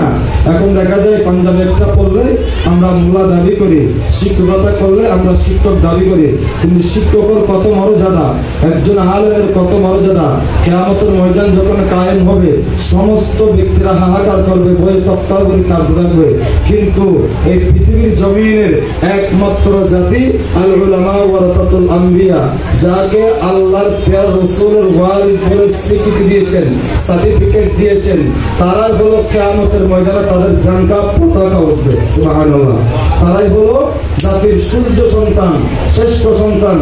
এখন দেখা যায় পাঞ্জাবে একটা পড়লে আমরা মোল্লা দাবি করি, শিক্ষকতা করলে আমরা শিক্ষক দাবি করি, কিন্তু শিক্ষকের কত মর্যাদা, একজন আলেমের কত মর্যাদা। কিয়ামতের ময়দান যখন কায়েম হবে, সমস্ত ব্যক্তিরা হাহাকার করবে, বই তফতাল করে কাঁদতে থাকবে। কিন্তু এই পৃথিবীর জমিনের একমাত্র জাতি আল উলামা ওয়ারাসাতুল আম্বিয়া, যাকে আল্লাহর প্রিয় রাসূলের ওয়ারিস বলে স্বীকৃতি দিয়েছেন, সার্টিফিকেট দিয়েছেন, তারাই হলো কিয়ামতের ময়দানে তাদের জানকা পতাকা উঠবে। সুবহানাল্লাহ। তারাই হলো জাতির সূর্য সন্তান, শ্রেষ্ঠ সন্তান,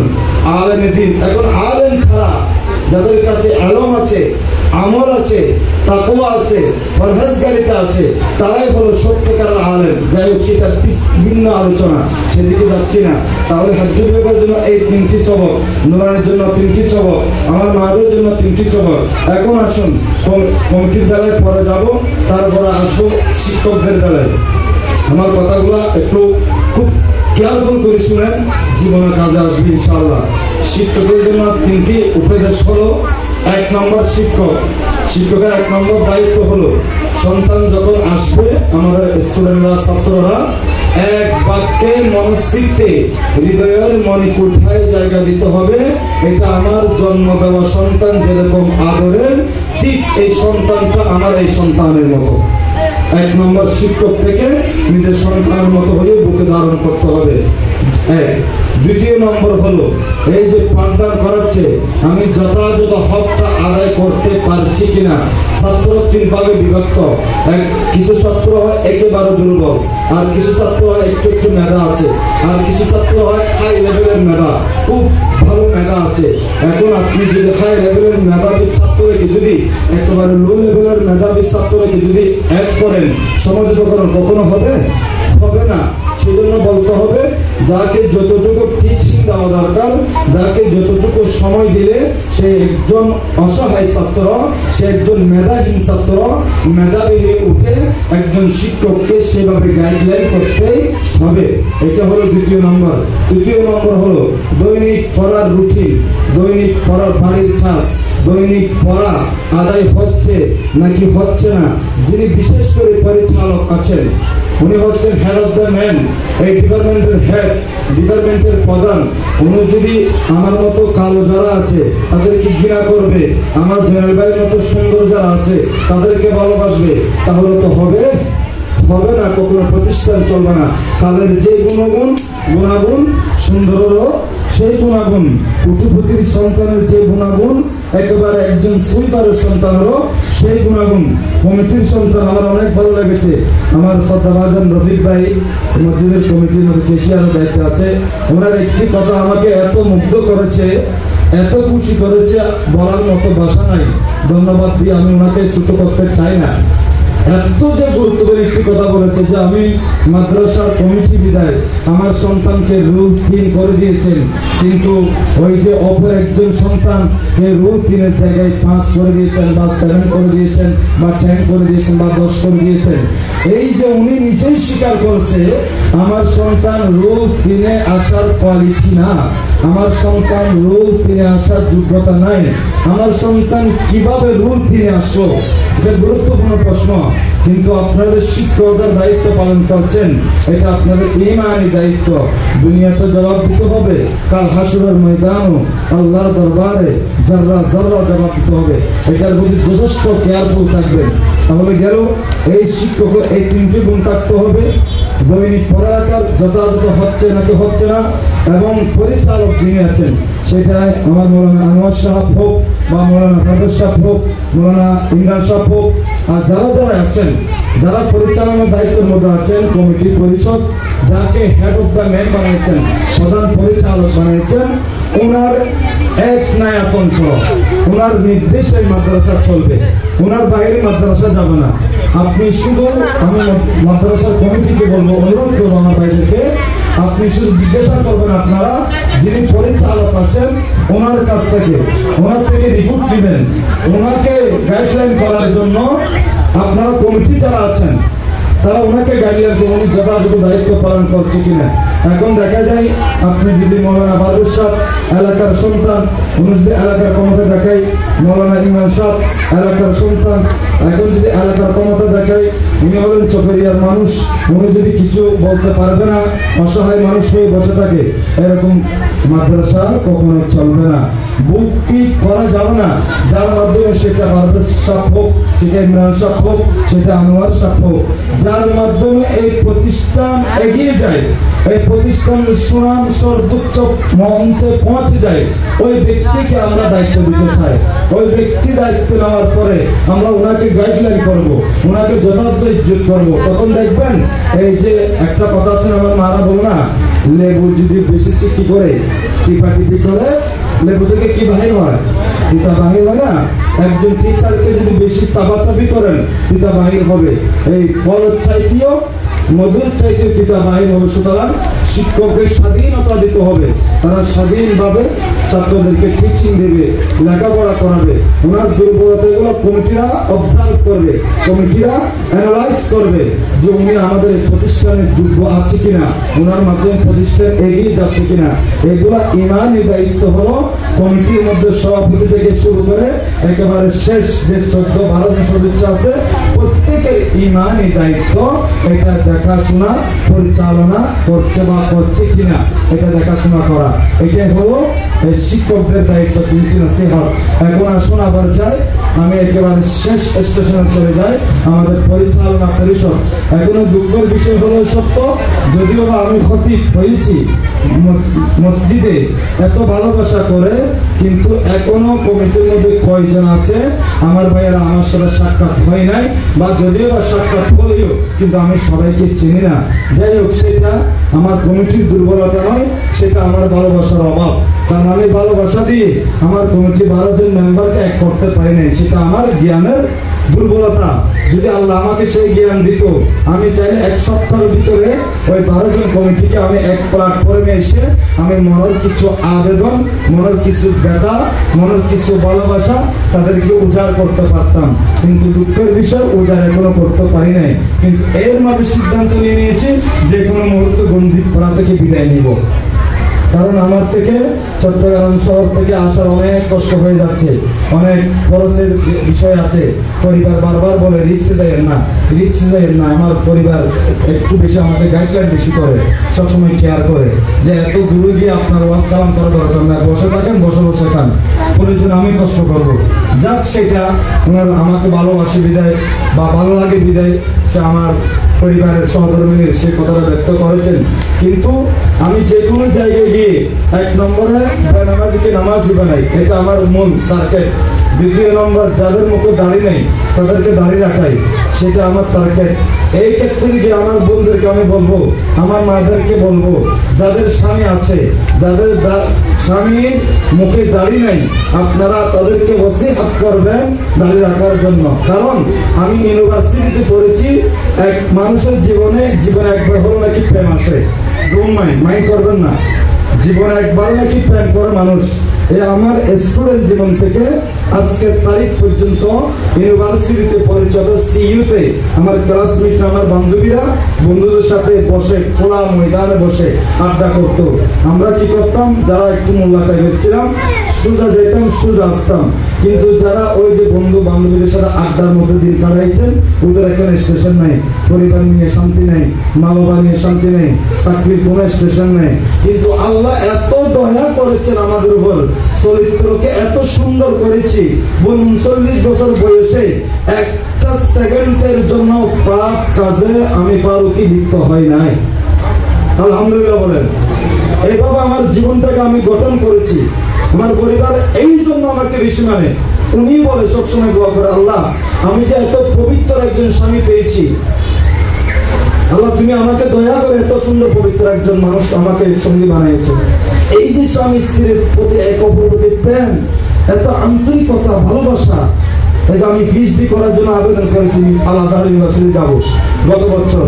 আলেমে দ্বীন। এখন আলেম খারাপ, যাদের কাছে আলম আছে, আমল আছে, তাকওয়া আছে, পরহেজগারিতা আছে, তারাই হলো সত্যিকার আলেম। যাই হোক, সেটা ভিন্ন আলোচনা, সেদিকে যাচ্ছি না। তাহলে হাজ্য বিভাগের জন্য এই 3টি সবক, নুরানির জন্য 3টি সবক, আমার মাদের জন্য 3টি সবক। এখন আসুন কমিটির বেলায় পরে যাব, তারপরে আসবো শিক্ষকদের বেলায়। আমার কথাগুলো একটু খুব কেয়ারফুল করে শুনেন, জীবনের কাজে আসবে ইনশাআল্লাহ। শিক্ষকের জন্য 3টি উপদেশ হলো, 1 নম্বর শিক্ষকের 1 নম্বর দায়িত্ব হলো সন্তান যখন আসবে আমাদের স্টুডেন্টরা ছাত্ররা এক বাক্যে মনস্থিরতে হৃদয়ের মণিকুঠায় জায়গা দিতে হবে, এটা আমার জন্ম দেওয়া সন্তান যেরকম আদরের ঠিক এই সন্তানটা আমার এই সন্তানের মতো। 1 নম্বর শিক্ষক থেকে নিজের সন্তানের মতো হয়ে বুকে ধারণ করতে হবে। 2 নম্বর হলো এই যে পাঠদান করাচ্ছে আমি যথাযথ হকটা আদায় করতে পারছি কিনা। ছাত্র 3 ভাগে বিভক্ত, কিছু ছাত্র হয় একেবারে দুর্বল, আর কিছু ছাত্র হয় একটু মেধা আছে, আর কিছু ছাত্র হয় হাই লেভেলের মেধা, খুব ভালো মেধা আছে। এখন আপনি যদি হাই লেভেলের মেধাবী ছাত্রকে যদি একেবারে লো লেভেলের মেধাবী ছাত্রকে যদি এক করেন সমঝোতা করেন কখনো হবে না। সেজন্য বলতে হবে যাকে যতটুকু টিচিং দেওয়া দরকার, যাকে যতটুকু সময় দিলে সে একজন অসহায় ছাত্র, সে একজন মেধাহীন ছাত্র মেধাবী হয়ে উঠে একজন শিক্ষককে সেভাবে গাইডলাইন করতেই হবে। এটা হলো 2 নম্বর। 3 নম্বর হলো দৈনিক পড়ার রুটিন, দৈনিক পড়ার বাড়ির কাজ, দৈনিক পড়া আদায় হচ্ছে নাকি হচ্ছে না। যিনি বিশেষ করে পরিচালক আছেন উনি হচ্ছেন হেড অফ দ্য ম্যান, এই ডিপার্টমেন্টের হেড, ডিপার্টমেন্টের প্রধান। উনি যদি আমার মতো কালো যারা আছে তাদেরকে ঘৃণা করবে, আমার জেনারেল ভাইয়ের মতো সুন্দর যারা আছে তাদেরকে ভালোবাসবে, তাহলে তো হবে না, কখনো প্রতিষ্ঠান চলবে না। কালের যে গুণাগুণ সুন্দরেরও সেই গুণাগুণ, পুঁথিপুতির সন্তানের যে গুণাগুণ একেবারে একজন সুইপারের সন্তানেরও সেই গুণাগুণ। কমিটির সন্তান আমার অনেক ভালো লেগেছে, আমার শ্রদ্ধাভাজন রফিক ভাই মসজিদের কমিটির মধ্যে কেশিয়ারের দায়িত্বে আছে, ওনার একটি কথা আমাকে এত মুগ্ধ করেছে, এত খুশি করেছে, বলার মতো ভাষা নাই। ধন্যবাদ দিয়ে আমি ওনাকে ছোট করতে চাই না। এত যে গুরুত্বপূর্ণ একটি কথা বলেছে যে আমি মাদ্রাসার কমিটি বিদায় আমার সন্তানকে রুল 3 করে দিয়েছেন, কিন্তু ওই যে অপর একজন সন্তানকে রুল 3-এর জায়গায় 5 করে দিয়েছেন, বা 7 করে দিয়েছেন, বা 10 করে দিয়েছেন, বা 10 করে দিয়েছেন। এই যে উনি নিজেই স্বীকার করছে আমার সন্তান রুল 3-এ আসার কোয়ালিটি না, আমার সন্তান রুল 3-এ আসার যোগ্যতা নাই, আমার সন্তান কিভাবে রুল 3-এ আসলো, এটা গুরুত্বপূর্ণ প্রশ্ন। কিন্তু আপনাদের শিক্ষকদের দায়িত্ব পালন করছেন, এটা আপনাদের ঈমানি দায়িত্ব। দুনিয়াতে জবাব দিতে হবে, কাল হাসরের ময়দানও আল্লাহর দরবারে যারা জবাব দিতে হবে। এটার প্রতি যথেষ্ট কেয়ারফুল থাকবেন। তাহলে গেল এই শিক্ষকের এই 3টি গুণ থাকতে হবে, দৈনিক পড়ালেখার যথাযথ হচ্ছে নাকি হচ্ছে না, এবং পরিচালক যিনি আছেন সেটাই আমার মৌলানা আনোয়ার সাহেব হোক, বা মৌলানা ফারুক সাহেব হোক, মৌলানা ইমরান সাহেব হোক, আর যারা আছেন, যারা পরিচালনার দায়িত্বের মধ্যে আছেন, কমিটি পরিষদ যাকে হেড অফ দ্য ম্যান বানিয়েছেন, প্রধান পরিচালক বানিয়েছেন, ওনার এক নায়াতন্ত্র, ওনার নির্দেশে মাদ্রাসা চলবে, ওনার বাইরে মাদ্রাসা যাবে না। আপনি শুধু, আমি মাদ্রাসার কমিটিকে বলবো, অনুরোধ করবো আমার বাইরেকে, আপনি শুধু জিজ্ঞাসা করবেন আপনারা যিনি পরিচালক আছেন ওনার কাছ থেকে, ওনার থেকে রিপোর্ট নেবেন, ওনাকে গাইডলাইন করার জন্য আপনারা কমিটি যারা আছেন তারা ওনাকে গাইডলাইন করবেন উনি যথাযথ দায়িত্ব পালন করছে কিনা। এখন দেখা যায় আপনি যদি মৌলানা ফারুক সাহেব এলাকার সন্তান, উনি যদি এলাকার ক্ষমতা দেখায়, মৌলানা ইমরান সাহেব এলাকার সন্তান, এখন যদি এলাকার ক্ষমতা দেখায়, উনি হলেন চকরিয়ার মানুষ, উনি যদি কিছু বলতে পারবে না, অসহায় মানুষ হয়ে বসে থাকে, এরকম মাদ্রাসা কখনো চলবে না। বুক পিক করা যাবে না, যার মাধ্যমে সেটা ফারুক সাহেব হোক, সেটা ইমরান সাহেব হোক, সেটা আনোয়ার সাহেব হোক, যার মাধ্যমে এই প্রতিষ্ঠান এগিয়ে যায়, এই প্রতিষ্ঠানের সুনাম সর্বোচ্চ মঞ্চে পৌঁছে যায়, ওই ব্যক্তিকে আমরা দায়িত্ব দিতে চাই। ওই ব্যক্তি দায়িত্ব নেওয়ার পরে আমরা ওনাকে গাইডলাইন করব, ওনাকে যথাযথ ইজ্জত করব। তখন দেখবেন এই যে একটা কথা আছে আমার মারা বল না, লেবু যদি বেশি কি করে টিপাটিপি করে লেবু থেকে কি বাহির হয়, তিতা বাহির হয় না। একজন টিচারকে যদি বেশি চাপাচাপি করেন তিতা বাহির হবে। এই ফল চাইতেও মধুর চাইতে পিতা বাহির হবে। সুতরাং শিক্ষকদের স্বাধীনতা দিতে হবে, তারা স্বাধীনভাবে ছাত্রদেরকে টিচিং দেবে, লেখাপড়া করাবে। ওনার দুর্বলতাগুলো কমিটিরা অবজার্ভ করবে, কমিটিরা অ্যানালাইজ করবে যে উনি আমাদের প্রতিষ্ঠানের যোগ্য আছে কিনা, ওনার মাধ্যমে প্রতিষ্ঠান এগিয়ে যাচ্ছে কিনা। এগুলা ইমানি দায়িত্ব হলো কমিটির মধ্যে সভাপতি থেকে শুরু করে একেবারে শেষ যে 14-12 জন সদস্য আছে, প্রত্যেকের ইমানি দায়িত্ব এটা দেখাশোনা পরিচালনা করছে বা করছে কিনা এটা দেখাশোনা করা। এটাই হলো শিক্ষকদের দায়িত্ব। তিনটি নসিহত। এখন আসুন আবার যাই, আমি একেবারে শেষ স্টেশনে চলে যাই, আমাদের পরিচালনা পরিষদ। এখনো দুঃখের বিষয় হলো সত্য, যদিও বা আমি খতিব হয়েছি মসজিদে এত ভালোবাসা করে, কিন্তু এখনো কমিটির মধ্যে কয়জন আছে আমার ভাইয়েরা আমার সাথে সাক্ষাৎ হয় নাই, বা যদিও বা সাক্ষাৎ হলেও কিন্তু আমি সবাইকে চিনি না। যাই হোক, সেটা আমার কমিটির দুর্বলতা নয়, সেটা আমার ভালোবাসার অভাব। কারণ আমি ভালোবাসা দিয়ে আমার কমিটি 12 জন মেম্বারকে এক করতে পারি নাই, সেটা আমার জ্ঞানের দুর্বলতা। যদি আল্লাহ আমাকে সেই জ্ঞান দিত, আমি চাইলে 1 সপ্তাহের ভিতরে ওই 12 জন কমিটিকে আমি এক প্ল্যাটফর্মে এসে আমি মনের কিছু আবেদন, মনের কিছু ব্যথা, মনের কিছু ভালোবাসা তাদেরকে উজাড় করতে পারতাম। কিন্তু দুঃখের বিষয় উজাড় এখনো করতে পারি নাই। কিন্তু এর মাঝে সিদ্ধান্ত নিয়ে নিয়েছি যে কোনো মুহূর্তে গন্ডিপাড়া থেকে বিদায় নিব। কারণ আমার থেকে চট্টগ্রাম শহর থেকে আসার অনেক কষ্ট হয়ে যাচ্ছে, অনেক খরচের বিষয় আছে। পরিবার বারবার বলে রিক্সে যাইয়েন না, রিক্সে যাইয়েন না। আমার পরিবার একটু বেশি আমাকে গাইডলাইন বেশি করে, সবসময় কেয়ার করে যে এত দূরে গিয়ে আপনার ওয়াজ কালাম করা দরকার না, বসে থাকেন, বসে বসে খান, প্রয়োজন আমি কষ্ট করবো। যাক, সেটা ওনার আমাকে ভালোবাসে বিদায় বা ভালো লাগে বিদায় সে আমার পরিবারের সহধর্মিনীর সে কথাটা ব্যক্ত করেছেন। কিন্তু আমি যে কোনো জায়গায় গিয়ে 1 নম্বরে বেনামাজিকে নামাজি বানাই, এটা আমার মূল টার্গেট। 2 নম্বর, যাদের মুখে দাড়ি নেই তাদেরকে দাড়ি রাখাই, সেটা আমার টার্গেট। এই ক্ষেত্রে গিয়ে আমার বোনদেরকে আমি বলবো, আমার মাদেরকে বলবো, যাদের স্বামী আছে, যাদের স্বামীর মুখে দাড়ি নাই, আপনারা তাদেরকে ওসিয়ত করবেন দাড়ি রাখার জন্য। কারণ আমি ইউনিভার্সিটিতে পড়েছি, এক মানুষের জীবনে একবার হলো নাকি প্রেম আসে। মাইন্ড করবেন না, জীবনে একবার নাকি প্রেম করে মানুষ। এই আমার স্টুডেন্ট জীবন থেকে আজকের তারিখ পর্যন্ত ইউনিভার্সিটিতে পরিচয় সিইউতে আমার ক্লাসমেট, আমার বান্ধবীরা বন্ধুদের সাথে বসে খোলা ময়দানে বসে আড্ডা করতো। আমরা কি করতাম, যারা একটু মোল্লা টাইপের ছিলাম, সোজা যেতাম, সোজা আসতাম। কিন্তু যারা ওই যে বন্ধু বান্ধবীদের সাথে আড্ডার মধ্যে দিন কাটাইছেন, ওদের এখানে স্টেশন নাই, পরিবার নিয়ে শান্তি নেই, মা বাবা নিয়ে শান্তি নেই, চাকরির কোনো স্টেশন নেই। কিন্তু আল্লাহ এত দয়া করেছেন আমাদের উপর, চরিত্রকে এত সুন্দর করেছি। 39 বছর বয়সে একটা সেকেন্ডের জন্য পাপ কাজে আমি ফারুকি লিপ্ত হয় নাই। আলহামদুলিল্লাহ বলেন। এইভাবে আমার জীবনটাকে আমি গঠন করেছি। আমার পরিবার এই জন্য আমাকে বেশি মানে। উনি বলে সবসময় দোয়া করে, আল্লাহ আমি যে এত পবিত্র একজন স্বামী পেয়েছি, আল্লাহ তুমি আমাকে দয়া করে এত সুন্দর পবিত্র একজন মানুষ আমাকে সঙ্গী বানিয়েছ। এই যে স্বামী স্ত্রীর প্রতি এক অপরের প্রতি প্রেম, এত আন্তরিকতা, ভালোবাসা, এই যে আমি পিএইচডি করার জন্য আবেদন করেছি, আল আজহার ইউনিভার্সিটি যাব। গত বছর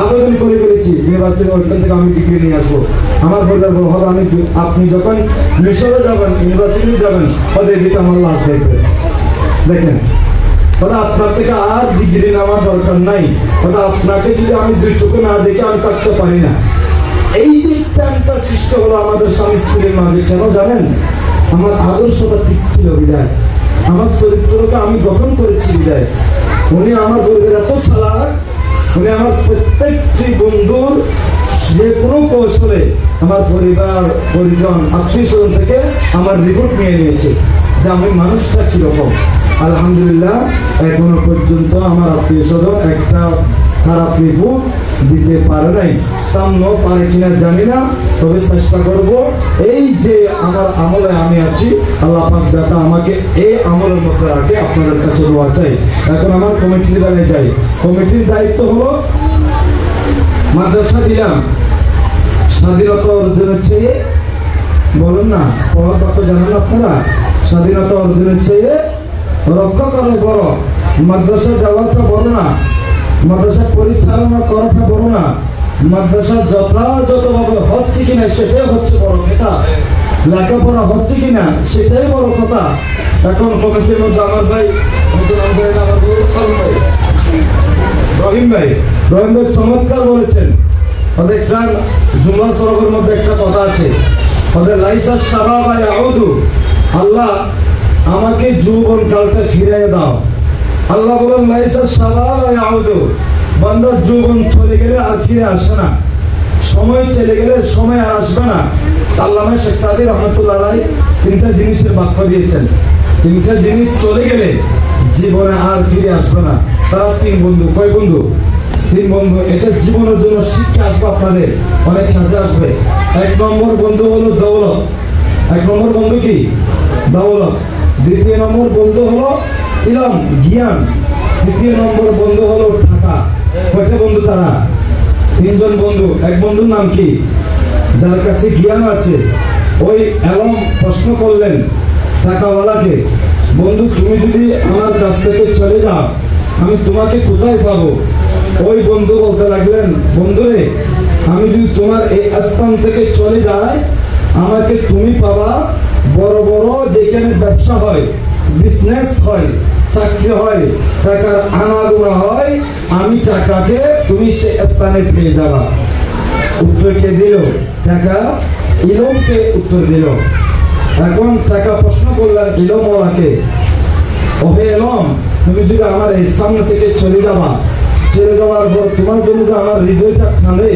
আবেদন করে ফেলেছি ইউনিভার্সিটি, ওইখান থেকে আমি ডিগ্রি নিয়ে আসবো। আমার পরিবার বলো, হয়তো আপনি যখন মিশরে যাবেন, ইউনিভার্সিটিতে যাবেন, হয়তো এদিকে আমার লাশ দেখবেন। দেখেন, হয়তো আপনার থেকে আর ডিগ্রি নেওয়ার দরকার নাই, হয়তো আপনাকে যদি আমি 2 চোখে না দেখে আমি থাকতে পারি না। এই যে প্রেমটা সৃষ্টি হলো আমাদের স্বামী স্ত্রীর মাঝে, কেন জানেন? আমার আদর্শটা ঠিক ছিল বিদায়, আমার চরিত্রকে আমি গঠন করেছি বিদায়। উনি আমার পরিবার এত চালাক, উনি আমার প্রত্যেকটি বন্ধুর যে কোনো কৌশলে আমার পরিবার, পরিজন, আত্মীয় স্বজন থেকে আমার রিপোর্ট নিয়ে নিয়েছে যে আমি মানুষটা কিরকম। আলহামদুলিল্লাহ, এখনো পর্যন্ত আমার আত্মীয় স্বজন একটা খারাপ রিপোর্ট দিতে পারে নাই। সামনেও পারে কিনা জানি না, তবে চেষ্টা করব। এই যে আমার আমলে আমি আছি, আল্লাহ পাক যাতে আমাকে এই আমলের মধ্যে রাখে, আপনাদের কাছে দোয়া চাই। এখন আমার কমিটির বেলায় যাই। কমিটির দায়িত্ব হলো, মাদ্রাসা দিলাম, স্বাধীনতা অর্জনের চেয়ে, বলেন না পড়ার বাক্য জানেন আপনারা, স্বাধীনতা অর্জনের চেয়ে রক্ষা করে বড়, মাদ্রাসা দেওয়াটা বড় না। মাদ্রাসা পরিচালনা করাটা বড় না, মাদ্রাসা যথাযথভাবে হচ্ছে কিনা সেটাই হচ্ছে বড় কথা, লেখাপড়া হচ্ছে কিনা সেটাই বড় কথা। এখন কমিটির মধ্যে আমার ভাই রহিম ভাই চমৎকার বলেছেন। ওদের একটা জুমলা সরবের মধ্যে একটা কথা আছে, ওদের লাইসার শাবাব আউদু, আল্লাহ আমাকে যৌবন কালটা ফিরিয়ে দাও। আল্লাহ বলেন লাইসার শাবাব আউদু, বান্দার যৌবন চলে গেলে আর ফিরে আসে না, সময় চলে গেলে সময় আর আসবে না। আল্লামা শেখ সাদি রহমতুল্লাহ আলাইহি তিনটা জিনিসের বাক্য দিয়েছেন, তিনটা জিনিস চলে গেলে জীবনে আর ফিরে আসবে না। তারা তিন বন্ধু। কয় বন্ধু? তিন বন্ধু। এটা জীবনের জন্য শিক্ষা আসবে, আপনাদের অনেক কাজে আসবে। এক নম্বর বন্ধু হলো দৌলত। এক নম্বর বন্ধু কি? দৌলত। দ্বিতীয় নম্বর বন্ধু হলো ইলম, জ্ঞান। তৃতীয় নম্বর বন্ধু হলো টাকা। কয়টা বন্ধু তারা? তিনজন বন্ধু। এক বন্ধুর নাম কি? যার কাছে জ্ঞান আছে। ওই এলম প্রশ্ন করলেন টাকাওয়ালাকে, বন্ধু তুমি যদি আমার কাছ থেকে চলে যাও আমি তোমাকে কোথায় পাবো? ওই বন্ধু বলতে লাগলেন, বন্ধুরে আমি যদি তোমার এই স্থান থেকে চলে যাই আমাকে তুমি পাবা বড় বড় যেখানে ব্যবসা হয়, বিজনেস হয়, চাকরি হয়, টাকার আনাগোনা হয়, আমি টাকাকে তুমি সে স্থানে পেয়ে যাবা। উত্তর কে দিল? টাকা ইলমকে উত্তর দিল। এখন টাকা প্রশ্ন করলেন ইলমওয়ালাকে, ওহে ইলম তুমি যদি আমার এই সামনে থেকে চলে যাবা, চলে যাওয়ার পর তোমার জন্য আমার হৃদয়টা কাঁদে,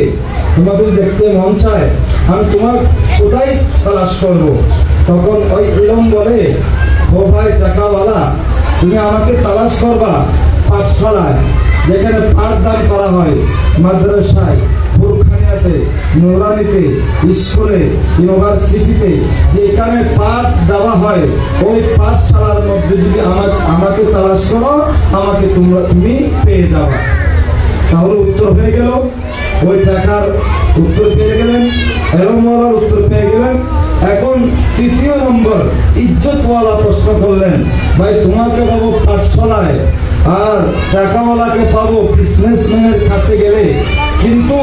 তোমার যদি দেখতে মন চায় আমি তোমার কোথায় তালাশ করবো? তখন ওই ইলম বলে, ও ভাই টাকাওয়ালা তুমি আমাকে তালাশ করবা পাঠশালায়, যেখানে পাঠদান করা হয়, মাদ্রাসায়, বুরখানিয়াতে, নুরানিতে, স্কুলে, ইউনিভার্সিটিতে যেখানে পাঠ দেওয়া হয় ওই পাঠশালার মধ্যে যদি আমাকে তালাশ করো আমাকে তুমি পেয়ে যাবা। তাহলে উত্তর হয়ে গেল, ওই টাকার উত্তর পেয়ে গেলেন, এলমওয়ালার উত্তর পেয়ে গেলেন। এখন তৃতীয় নম্বর ইজ্জতওয়ালা প্রশ্ন করলেন, ভাই তোমাকে পাবো পাঠশালায় আর টাকাওয়ালাকে পাবো বিজনেসম্যানের কাছে গেলে, কিন্তু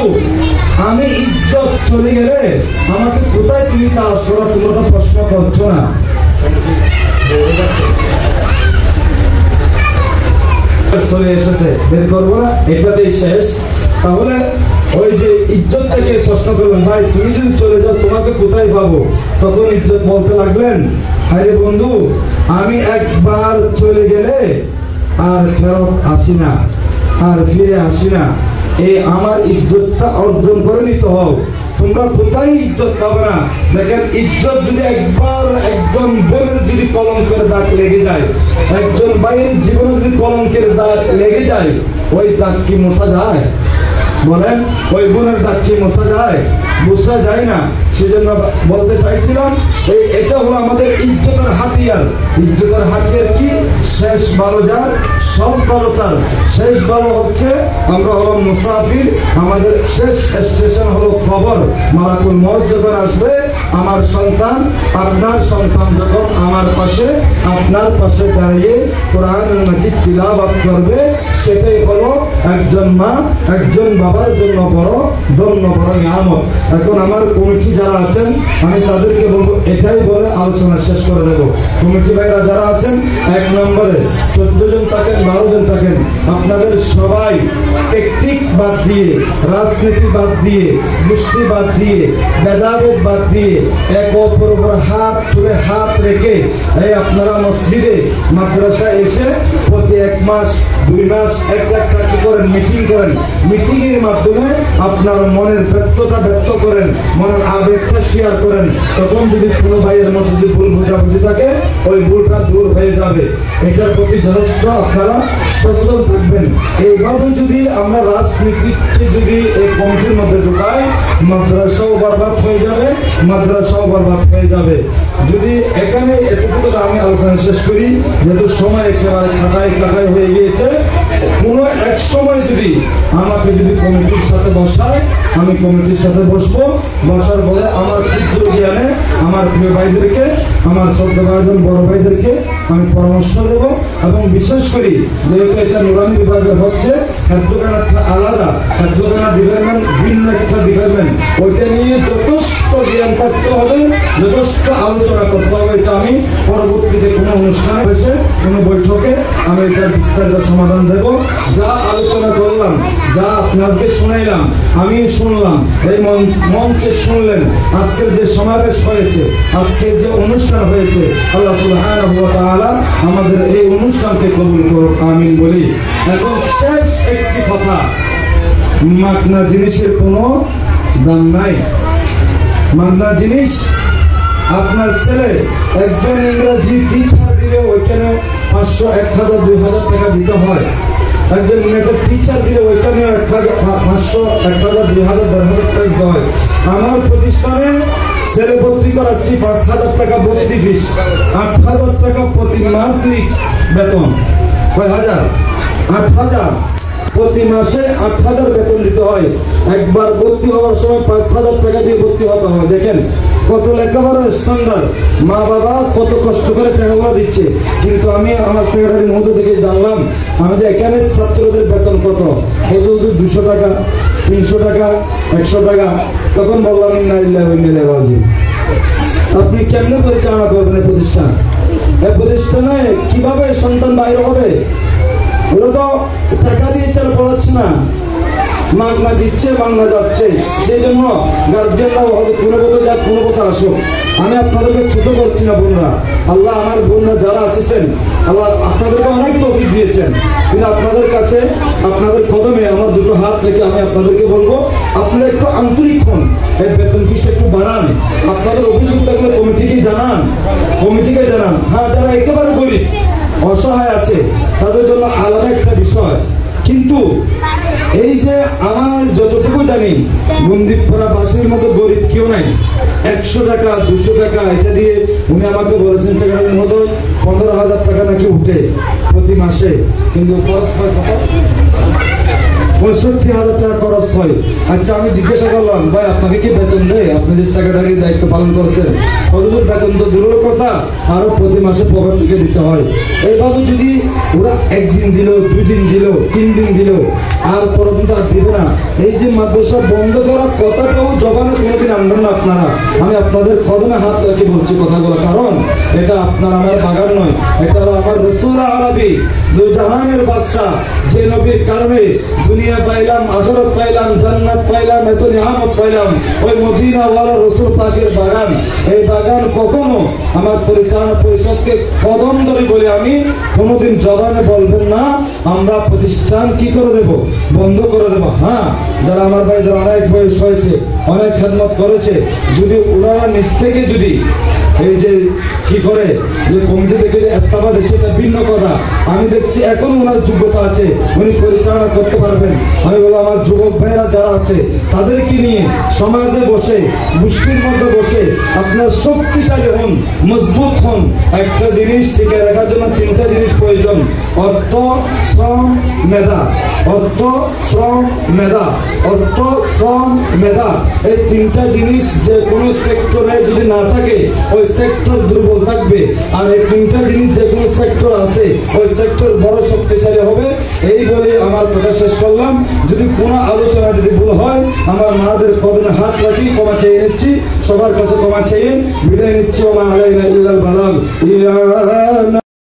আমি ইজ্জত চলে গেলে আমাকে কোথায় তুমি তালাশ করো? তোমরা তো প্রশ্ন করছো না। চলে এসেছে, বের করবো না, এটাতেই শেষ। তাহলে ওই যে ইজ্জত থেকে প্রশ্ন করলেন, ভাই তুমি যদি চলে যাও তোমাকে কোথায় পাবো? তখন ইজ্জত বলতে লাগলেন, আরে বন্ধু আমি একবার চলে গেলে আর ফেরত আসি না, আর ফিরে আসি না, এই আমার ইজ্জতটা অর্জন করে নিতে হও। তোমরা কোথায় ইজ্জত পাবে না? দেখেন ইজ্জত যদি একবার একজন বোনের যদি কলঙ্কের দাগ লেগে যায়, একজন ভাইয়ের জীবনে যদি কলঙ্কের দাগ লেগে যায়, ওই দাগ কি মোছা যায়? বলেন, ওই বোনের দাগ কি মোছা যায়? মোছা যায় না। সেজন্য বলতে চাইছিলাম এটা হলো আমাদের ইজ্জতের হাতিয়ার। ইজ্জতের হাতিয়ার কি? শেষ ভালো যার সব ভালো তার। শেষ ভালো হচ্ছে আমরা হলো মুসাফির, আমাদের শেষ স্টেশন হলো কবর। মালাকুল মউত যখন আসবে, আমার সন্তান আপনার সন্তান যখন আমার পাশে আপনার পাশে দাঁড়িয়ে কোরআন মাজিদ তিলাওয়াত করবে, সেটাই হলো একজন মা একজন বাবার জন্য বড় ধন্য, বড় নিয়ামত। এখন আমার কমিটি যারা আছেন আমি তাদেরকে বলবো এটাই বলে আলোচনা শেষ করে দেবো। কমিটি ভাইরা যারা আছেন, এক নম্বরে 14 জন থাকেন, 12 জন থাকেন, আপনাদের সবাই টেকনিক বাদ দিয়ে, রাজনীতি বাদ দিয়ে, গোষ্ঠী বাদ দিয়ে, ভেদাভেদ বাদ দিয়ে, এক অপর উপর হাত তুলে হাত রেখে এই আপনারা মসজিদে মাদ্রাসায় এসে প্রতি 1 মাস 2 মাস একটা কি করেন, মিটিং করেন। মিটিং এর মাধ্যমে আপনার মনের ব্যক্ততা ব্যক্ত করেন, মনের আবেগটা শেয়ার করেন। তখন যদি কোনো ভাইয়ের মধ্যে যদি ভুল বোঝাবুঝি থাকে ওই ভুলটা দূর হয়ে যাবে। এটার প্রতি যথেষ্ট আপনারা সচেতন থাকবেন। এইভাবে যদি আমরা রাজনীতিকে যদি এই কমিটির মধ্যে ঢুকাই, মাদ্রাসাও বরবাদ হয়ে যাবে, মাদ্রাসাও বরবাদ হয়ে যাবে। যদি এখানে এতটুকু আমি আলোচনা শেষ করি, যেহেতু সময় একেবারে কাটাই হয়ে গিয়েছে। কোনো এক সময় যদি আমাকে যদি কমিটির সাথে বসায় আমি কমিটির সাথে বসবো, বসার পরে আমার ক্ষুদ্র জ্ঞানে আমার প্রিয় ভাইদেরকে, আমার শ্রদ্ধা ভাইজন বড় ভাইদেরকে আমি পরামর্শ দেব। এবং বিশেষ করি যেহেতু এটা নুরানি বিভাগের হচ্ছে, হেফজখানাটা আলাদা, হেফজখানা ডিপার্টমেন্ট ভিন্ন একটা ডিপার্টমেন্ট, ওইটা নিয়ে যথেষ্ট জ্ঞান থাকতে হবে, যথেষ্ট আলোচনা করতে হবে। এটা আমি পরবর্তীতে কোনো অনুষ্ঠানে এসে কোনো বৈঠকে আমি এটার বিস্তারিত সমাধান দেব। যা আলোচনা করলাম, যা আপনাদেরকে শুনাইলাম, আমি শুনলাম, এই মঞ্চে শুনলেন, আজকের যে সমাবেশ হয়েছে, আজকের যে অনুষ্ঠান হয়েছে, আল্লাহ সুবহানাহু ওয়া তাআলা আমাদের এই অনুষ্ঠানকে কবুল করুক, আমিন বলি। এখন শেষ একটি কথা, মাগনা জিনিসের কোনো দাম নাই। মাগনা জিনিস আপনার ছেলে একজন ইংরেজি টিচার দিলে ওইখানে 500, 1000, 2000 টাকা দিতে হয়। একজন মেয়েদের টিচার দিলে ওইখানে 500, 1000, 2000, 1500 টাকা দিতে হয়। আমার প্রতিষ্ঠানে ছেলে ভর্তি করাচ্ছি 5000 টাকা ভর্তি ফিস, 8000 টাকা প্রতি মান্থলিক বেতন। কয় হাজার? 8000 প্রতি মাসে 8000 বেতন দিতে হয়। একবার ভর্তি হওয়ার সময় 5000 টাকা দিয়ে ভর্তি হতে হয়। দেখেন কত লেখাপড়ার স্ট্যান্ডার্ড, মা বাবা কত কষ্ট করে টাকাগুলো দিচ্ছে। কিন্তু আমি আমার সেক্রেটারি মহোদয় থেকে জানলাম আমাদের এখানে ছাত্রদের বেতন কত, শুধু 200 টাকা, 300 টাকা, 100 টাকা। তখন বললাম আপনি কেমনে পরিচালনা করবেন এই প্রতিষ্ঠান? এই প্রতিষ্ঠানে কিভাবে সন্তান বাইরে হবে? ওরা তো টাকা দিয়ে ছেলে পড়াচ্ছে না, মাগনা দিচ্ছে, মাগনা যাচ্ছে। সেই জন্য গার্জিয়ানরাও হয়তো কোনো কথা যাক, কোনো কথা আসুক। আমি আপনাদেরকে ছোট করছি না বোনরা, আল্লাহ আমার বোনরা যারা আছেন, আল্লাহ আপনাদেরকে অনেক তৌফিক দিয়েছেন। কিন্তু আপনাদের কাছে, আপনাদের কদমে আমার দুটো হাত রেখে আমি আপনাদেরকে বলবো, আপনারা একটু আন্তরিক হন, এই বেতন ফিসটা একটু বাড়ান। আপনাদের অভিযোগ থাকলে কমিটিকে জানান, কমিটিকে জানান। হ্যাঁ, যারা একেবারে গরিব অসহায় আছে তাদের জন্য আলাদা একটা বিষয়। কিন্তু এই যে আমার যতটুকু জানি মন্দিরপাড়া বাসীর মতো গরিব কেউ নাই। 100 টাকা, 200 টাকা এটা দিয়ে উনি আমাকে বলেছেন সেখানে মতো 15,000 টাকা নাকি উঠে প্রতি মাসে। কিন্তু খরচ হয় কত? 65,000 টাকা খরচ হয়। আচ্ছা, আমি জিজ্ঞাসা করলাম, ভাই আপনাকে কি বেতন দেয়? আপনি যে সেক্রেটারির দায়িত্ব পালন করছেন, কতদূর বেতন? তো দূরের কথা, আরো প্রতি মাসে পকেট থেকে দিতে হয়। এইভাবে যদি ওরা একদিন দিল, 2 দিন দিল, 3 দিন দিল, আর পরের দিন আর দিবে না, এই যে মাদ্রাসা বন্ধ করার কথাটাও জবানে কোনোদিন আনবেন না আপনারা। আমি আপনাদের কদমে হাত রেখে বলছি কথাগুলো, কারণ এটা আপনার আমার বাগান নয়, এটা হলো আমার রাসূল আরবি, দুই জাহানের বাদশা, যে নবীর কারণে দুনিয়া পাইলাম, আখিরাত পাইলাম, জান্নাত পাইলাম, এত নিয়ামত পাইলাম, ওই মদিনাওয়ালা রাসূল পাকের বাগান। এই বাগান কখনো আমার পরিচালনা পরিষদকে কদম ধরে বলে আমি কোনোদিন জবানে বলবেন না আমরা প্রতিষ্ঠান কি করে দেব, বন্ধ করে দেব। হ্যাঁ, যারা আমার ভাইদের অনেক বয়স হয়েছে, অনেক খেদমত করেছে, যদি ওনারা নিজ থেকে যদি এই যে কি করে যে কমিটি থেকে যে ইস্তফা দেয় সেটা ভিন্ন কথা। আমি দেখছি এখন ওনার যোগ্যতা আছে, উনি পরিচালনা করতে পারবেন। আমি বলবো আমার যুবক ভাইরা যারা আছে তাদেরকে নিয়ে সমাজে বসে, গোষ্ঠীর মধ্যে বসে আপনার শক্তিশালী হন, মজবুত হন। একটা জিনিস টিকে রাখার জন্য 3টা জিনিস প্রয়োজন: অর্থ, শ্রম, মেধা। অর্থ, শ্রম, মেধা। অর্থ, শ্রম, মেধা। এই 3টা জিনিস যে কোনো সেক্টরে যদি না থাকে ওই সেক্টর দুর্বল থাকবে। আর এই 3টা জিনিস যে কোনো সেক্টর আছে ওই সেক্টর বড় শক্তিশালী হবে। এই বলে আমার কথা শেষ করলাম। যদি কোনো আলোচনা যদি ভুল হয় আমার মাদের কদমে হাত রাখি ক্ষমা চেয়ে নিচ্ছি, সবার কাছে ক্ষমা চেয়ে বিদায় নিচ্ছি। ওমা আলাইনা ইল্লাল বালাগ।